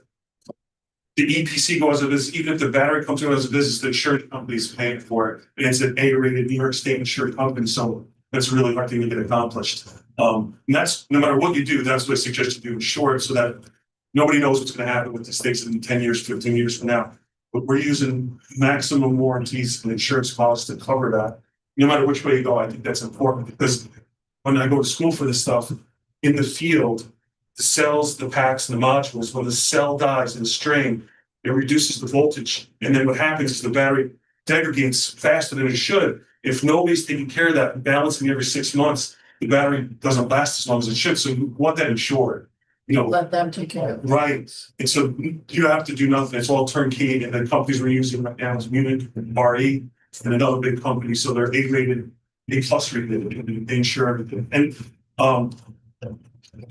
the EPC goes as a business, even if the battery comes out as a business, the insurance company is paying for it. And it's an A-rated New York State insurance company. So that's really hard to get accomplished. And that's, no matter what you do, that's what I suggest you do, insure it so that nobody knows what's going to happen with these things in 10 years, 15 years from now. But we're using maximum warranties and insurance costs to cover that. No matter which way you go, I think that's important, because when I go to school for this stuff, in the field, the cells, the packs, and the modules, when the cell dies in a strain, it reduces the voltage. And then what happens is the battery degrades faster than it should. If nobody's taking care of that and balancing every 6 months, the battery doesn't last as long as it should. So you want that insured. Let them take care of it. Right. And so you have to do nothing. It's all turnkey. And the companies we're using right now is Munich, RE, and another big company. So they're A-rated, A+ rated, they insure everything. And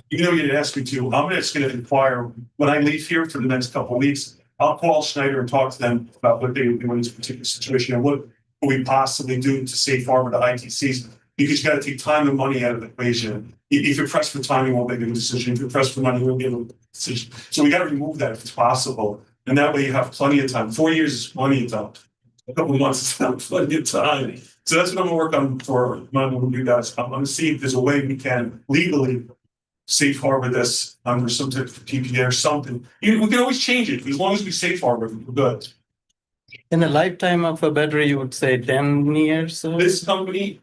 you didn't ask me to, I'm just going to inquire when I leave here for the next couple of weeks. I'll call Schneider and talk to them about what they would do in this particular situation and what we possibly do to safe harbor the ITCs. Because you got to take time and money out of the equation. If you're pressed for time, you won't make a decision. If you're pressed for money, you won't get a decision. So we got to remove that if it's possible. And that way you have plenty of time. 4 years is plenty of time. A couple of months is not plenty of time. So that's what I'm going to work on for you guys. I'm going to see if there's a way we can legally safe harbor this under some type of PPA or something. We can always change it as long as we safe harbor. We're good. In a lifetime of a battery, you would say 10 years? Or? This company,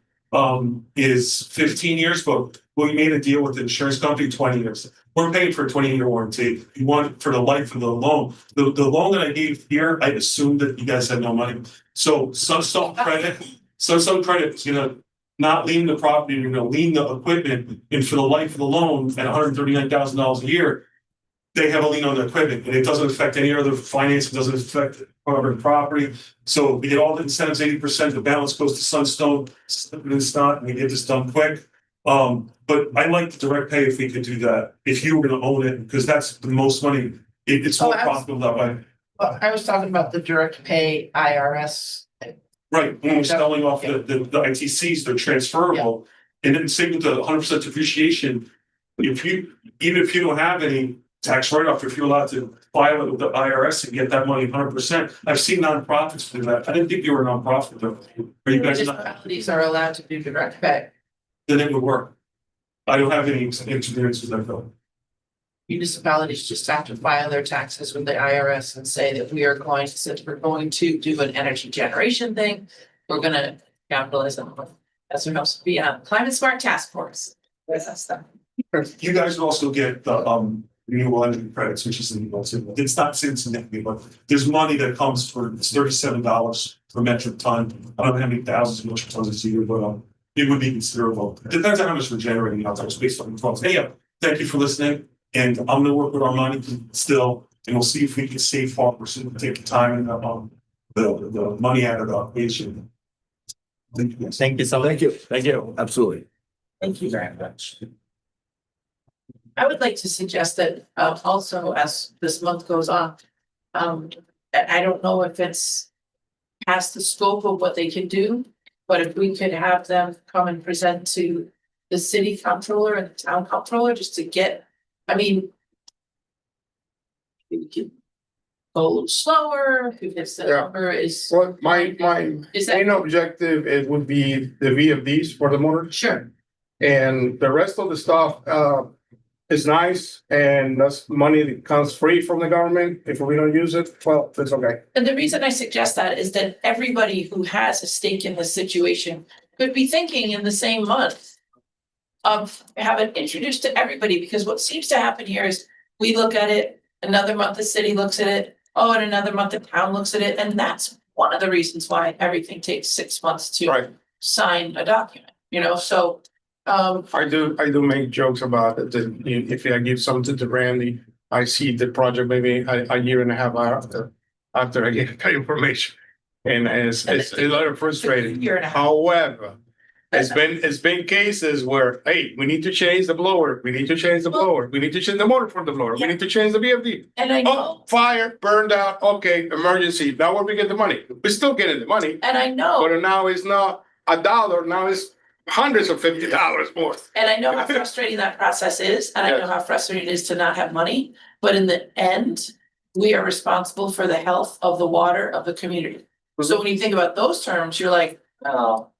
is 15 years, but we made a deal with the insurance company 20 years. We're paying for a 20-year warranty. You want it for the life of the loan. The loan that I gave here, I assumed that you guys had no money. So some credit is gonna not lien the property, you're gonna lien the equipment, and for the life of the loan at $139,000 a year, they have a lien on the equipment, and it doesn't affect any other finance, it doesn't affect other property. So we get all the incentives, 80%, the balance goes to Sunstone, it's not, and we get this done quick. But I like the direct pay if we could do that, if you were gonna own it, because that's the most money, it's more profitable that way. I was talking about the direct pay IRS. Right, when we're selling off the ITCs, they're transferable, and then same with the 100% depreciation. Even if you don't have any tax write-off, if you're allowed to file it with the IRS and get that money 100%. I've seen nonprofits do that. I didn't think you were a nonprofit though. Are you guys not? Municipalities are allowed to do direct pay. Then it would work. I don't have any experience with that though. Municipalities just have to file their taxes with the IRS and say that we are going, since we're going to do an energy generation thing, we're gonna capitalize on it. That's what helps be a climate smart task force. That's that stuff. You guys would also get the renewable energy credits, which is it's not insignificant, but there's money that comes for it's $37 per metric ton. I don't know how many thousands of metric tons it's either, but it would be considerable. It depends on how much we're generating out there. It's based on the funds. Hey, thank you for listening. And I'm gonna work with our money still, and we'll see if we can save 4%, take the time and the money out of the equation. Thank you. Thank you so much. Thank you. Thank you. Absolutely. Thank you very much. I would like to suggest that also as this month goes on, I don't know if it's past the scope of what they can do, but if we could have them come and present to the city comptroller and the town comptroller just to get, I mean, we could go a little slower, if it's the number is. Well, my Is that- main objective, it would be the VFDs for the motor. Sure. And the rest of the stuff, is nice, and that's money that comes free from the government. If we don't use it, well, it's okay. And the reason I suggest that is that everybody who has a stake in this situation could be thinking in the same month of have it introduced to everybody, because what seems to happen here is we look at it, another month the city looks at it, and another month the town looks at it, and that's one of the reasons why everything takes 6 months to Right. sign a document, so. I do make jokes about it, that if I give something to Randy, I see the project maybe a year and a half after I get the information. And it's a little frustrating. Year and a half. However, it's been cases where, hey, we need to change the blower, we need to change the blower, we need to change the motor for the blower, we need to change the VFD. And I know, Oh, fire, burned out, okay, emergency, now where we get the money? We're still getting the money, and I know. but now it's not $1, now it's hundreds of $50 more. And I know how frustrating that process is, and I know Yes. how frustrating it is to not have money, but in the end, we are responsible for the health of the water of the community. So when you think about those terms, you're like, oh,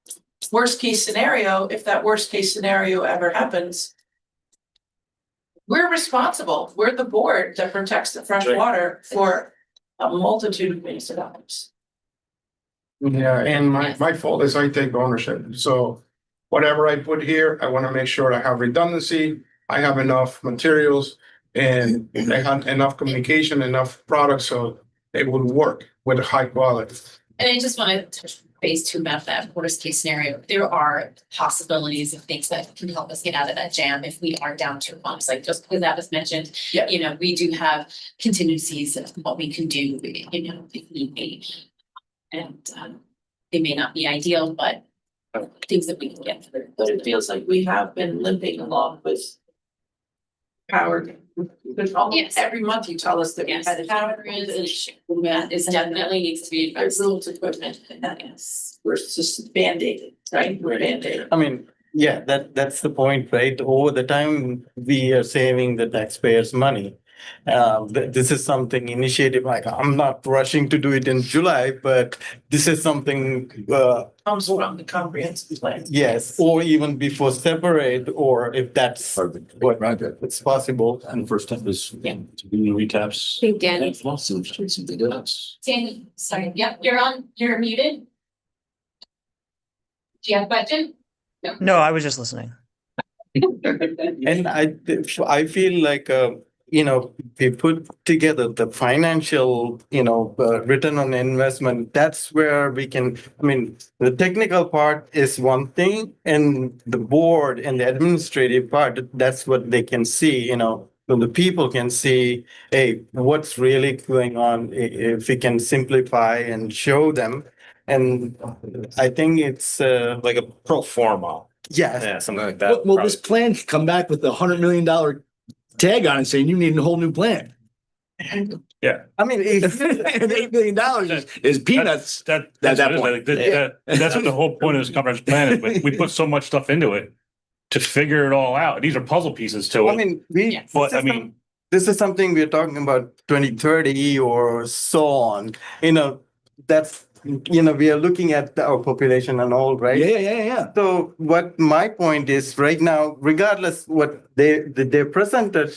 worst case scenario, if that worst case scenario ever happens, we're responsible. We're the board that protects the fresh Right. water for a multitude of municipalities. Yeah, and my fault is I take ownership, so whatever I put here, I wanna make sure I have redundancy, I have enough materials. And I have enough communication, enough products, so it would work with a high quality. And I just wanted to touch base too about that worst case scenario. There are possibilities of things that can help us get out of that jam if we are down to pumps, like just because that was mentioned. Yeah. We do have contingencies of what we can do, if need be. And they may not be ideal, but things that we can get through. But it feels like we have been limping along with power. Yes. Every month you tell us that we Yes, had. power is an issue. That is definitely needs to be There's addressed. rules, equipment, and that is, we're just band-aided, right? We're band-aided. I mean, yeah, that's the point, right? Over the time, we are saving the taxpayers' money. This is something initiative, like I'm not rushing to do it in July, but this is something, Comes from the comprehensive plan. yes, or even before separate, or if that's what Roger. it's possible. And the first step is Yeah. to do the recaps. Thank Danny. Sandy, sorry, yep, you're muted. Do you have a question? No, I was just listening. And I feel like, we put together the financial, return on investment, that's where we can, I mean, the technical part is one thing and the board and the administrative part, that's what they can see, when the people can see, hey, what's really going on, if we can simplify and show them. And I think it's, Like a pro forma, yes, yeah, something like that. Well, this plan could come back with $100 million tag on it saying you need a whole new plan. I mean, it's. And $8 million is peanuts. That's At that what it is. point. Like, that's what the whole point of this comprehensive plan is. But we put so much stuff into it to figure it all out. These are puzzle pieces to I it. mean, But I mean, this is something we're talking about 2030 or so on, that's, we are looking at our population and all, right? Yeah. So what my point is right now, regardless what they presented,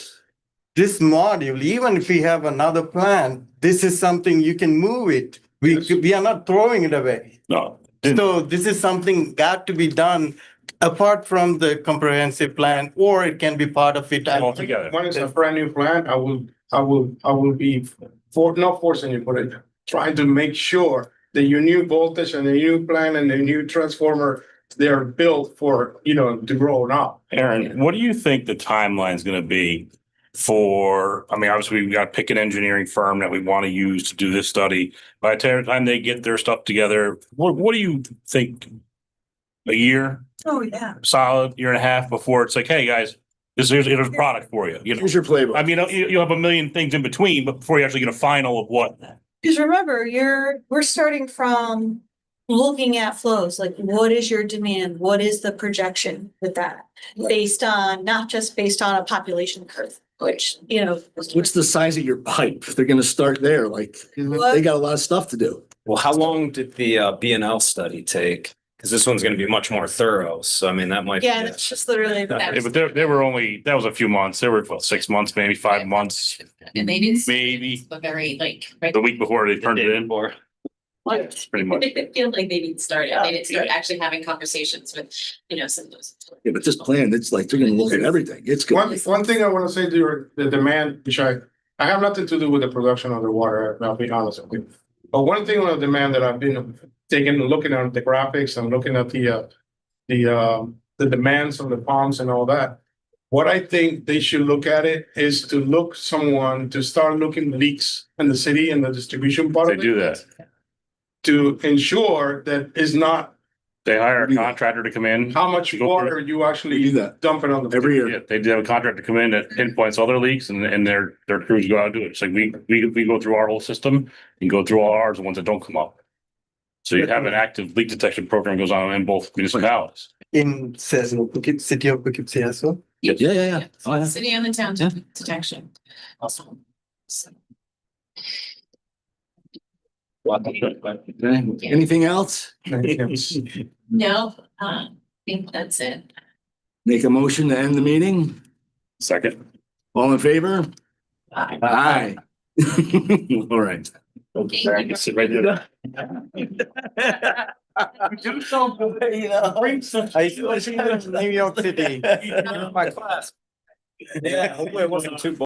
this module, even if we have another plan, this is something you can move it. We are not throwing it away. no. So this is something got to be done apart from the comprehensive plan, or it can be part of it. All together. When it's a brand new plan, I will be not forcing you, but trying to make sure that your new voltage and the new plan and the new transformer, they're built for, to grow now. Aaron, what do you think the timeline is going to be for, I mean, obviously we got to pick an engineering firm that we want to use to do this study. By the time they get their stuff together, what do you think? A year, Oh, yeah. solid year and a half before it's like, hey guys, here's a product for you. Here's your playbook. I mean, you'll have a million things in between, but before you actually get a final of what. Because remember, we're starting from looking at flows, like what is your demand? What is the projection with that? Not just based on a population curve, which, What's the size of your pipe? They're gonna start there, like, they got a lot of stuff to do. Well, how long did the B&L study take? Because this one's gonna be much more thorough, so I mean, that might. yeah, it's just literally. Yeah, but they were only, that was a few months. They were 6 months, maybe 5 months, And they didn't. maybe A very right. the week before they turned it in. Pretty much. It feel like they didn't start it. They didn't start actually having conversations with, some of those. Yeah, but this plan, it's like, they're gonna look at everything. It's good. One thing I want to say to the demand, which I have nothing to do with the production of the water, I'll be honest with you. But one thing on the demand that I've been taking, looking at the graphics, I'm looking at the demands of the pumps and all that. What I think they should look at it is to start looking leaks in the city and the distribution part They of it. do that. To ensure that it's not They hire a contractor to come in. how much water you We actually do that dumping on the. every year. Yeah, they do have a contractor come in that pinpoints all their leaks and their crews go out and do it. It's like we go through our whole system and go through all ours, the ones that don't come up. So you have an active leak detection program goes on in both municipalities. In city of Poughkeepsie as well. Yeah. Oh, yeah. City and the town detection. Also. So, Anything else? no, I think that's it. Make a motion to end the meeting? Second. All in favor? Bye. Aye. All right. Thank you. Sit right there. Do something, I New York City. My class. Yeah, hopefully it wasn't too.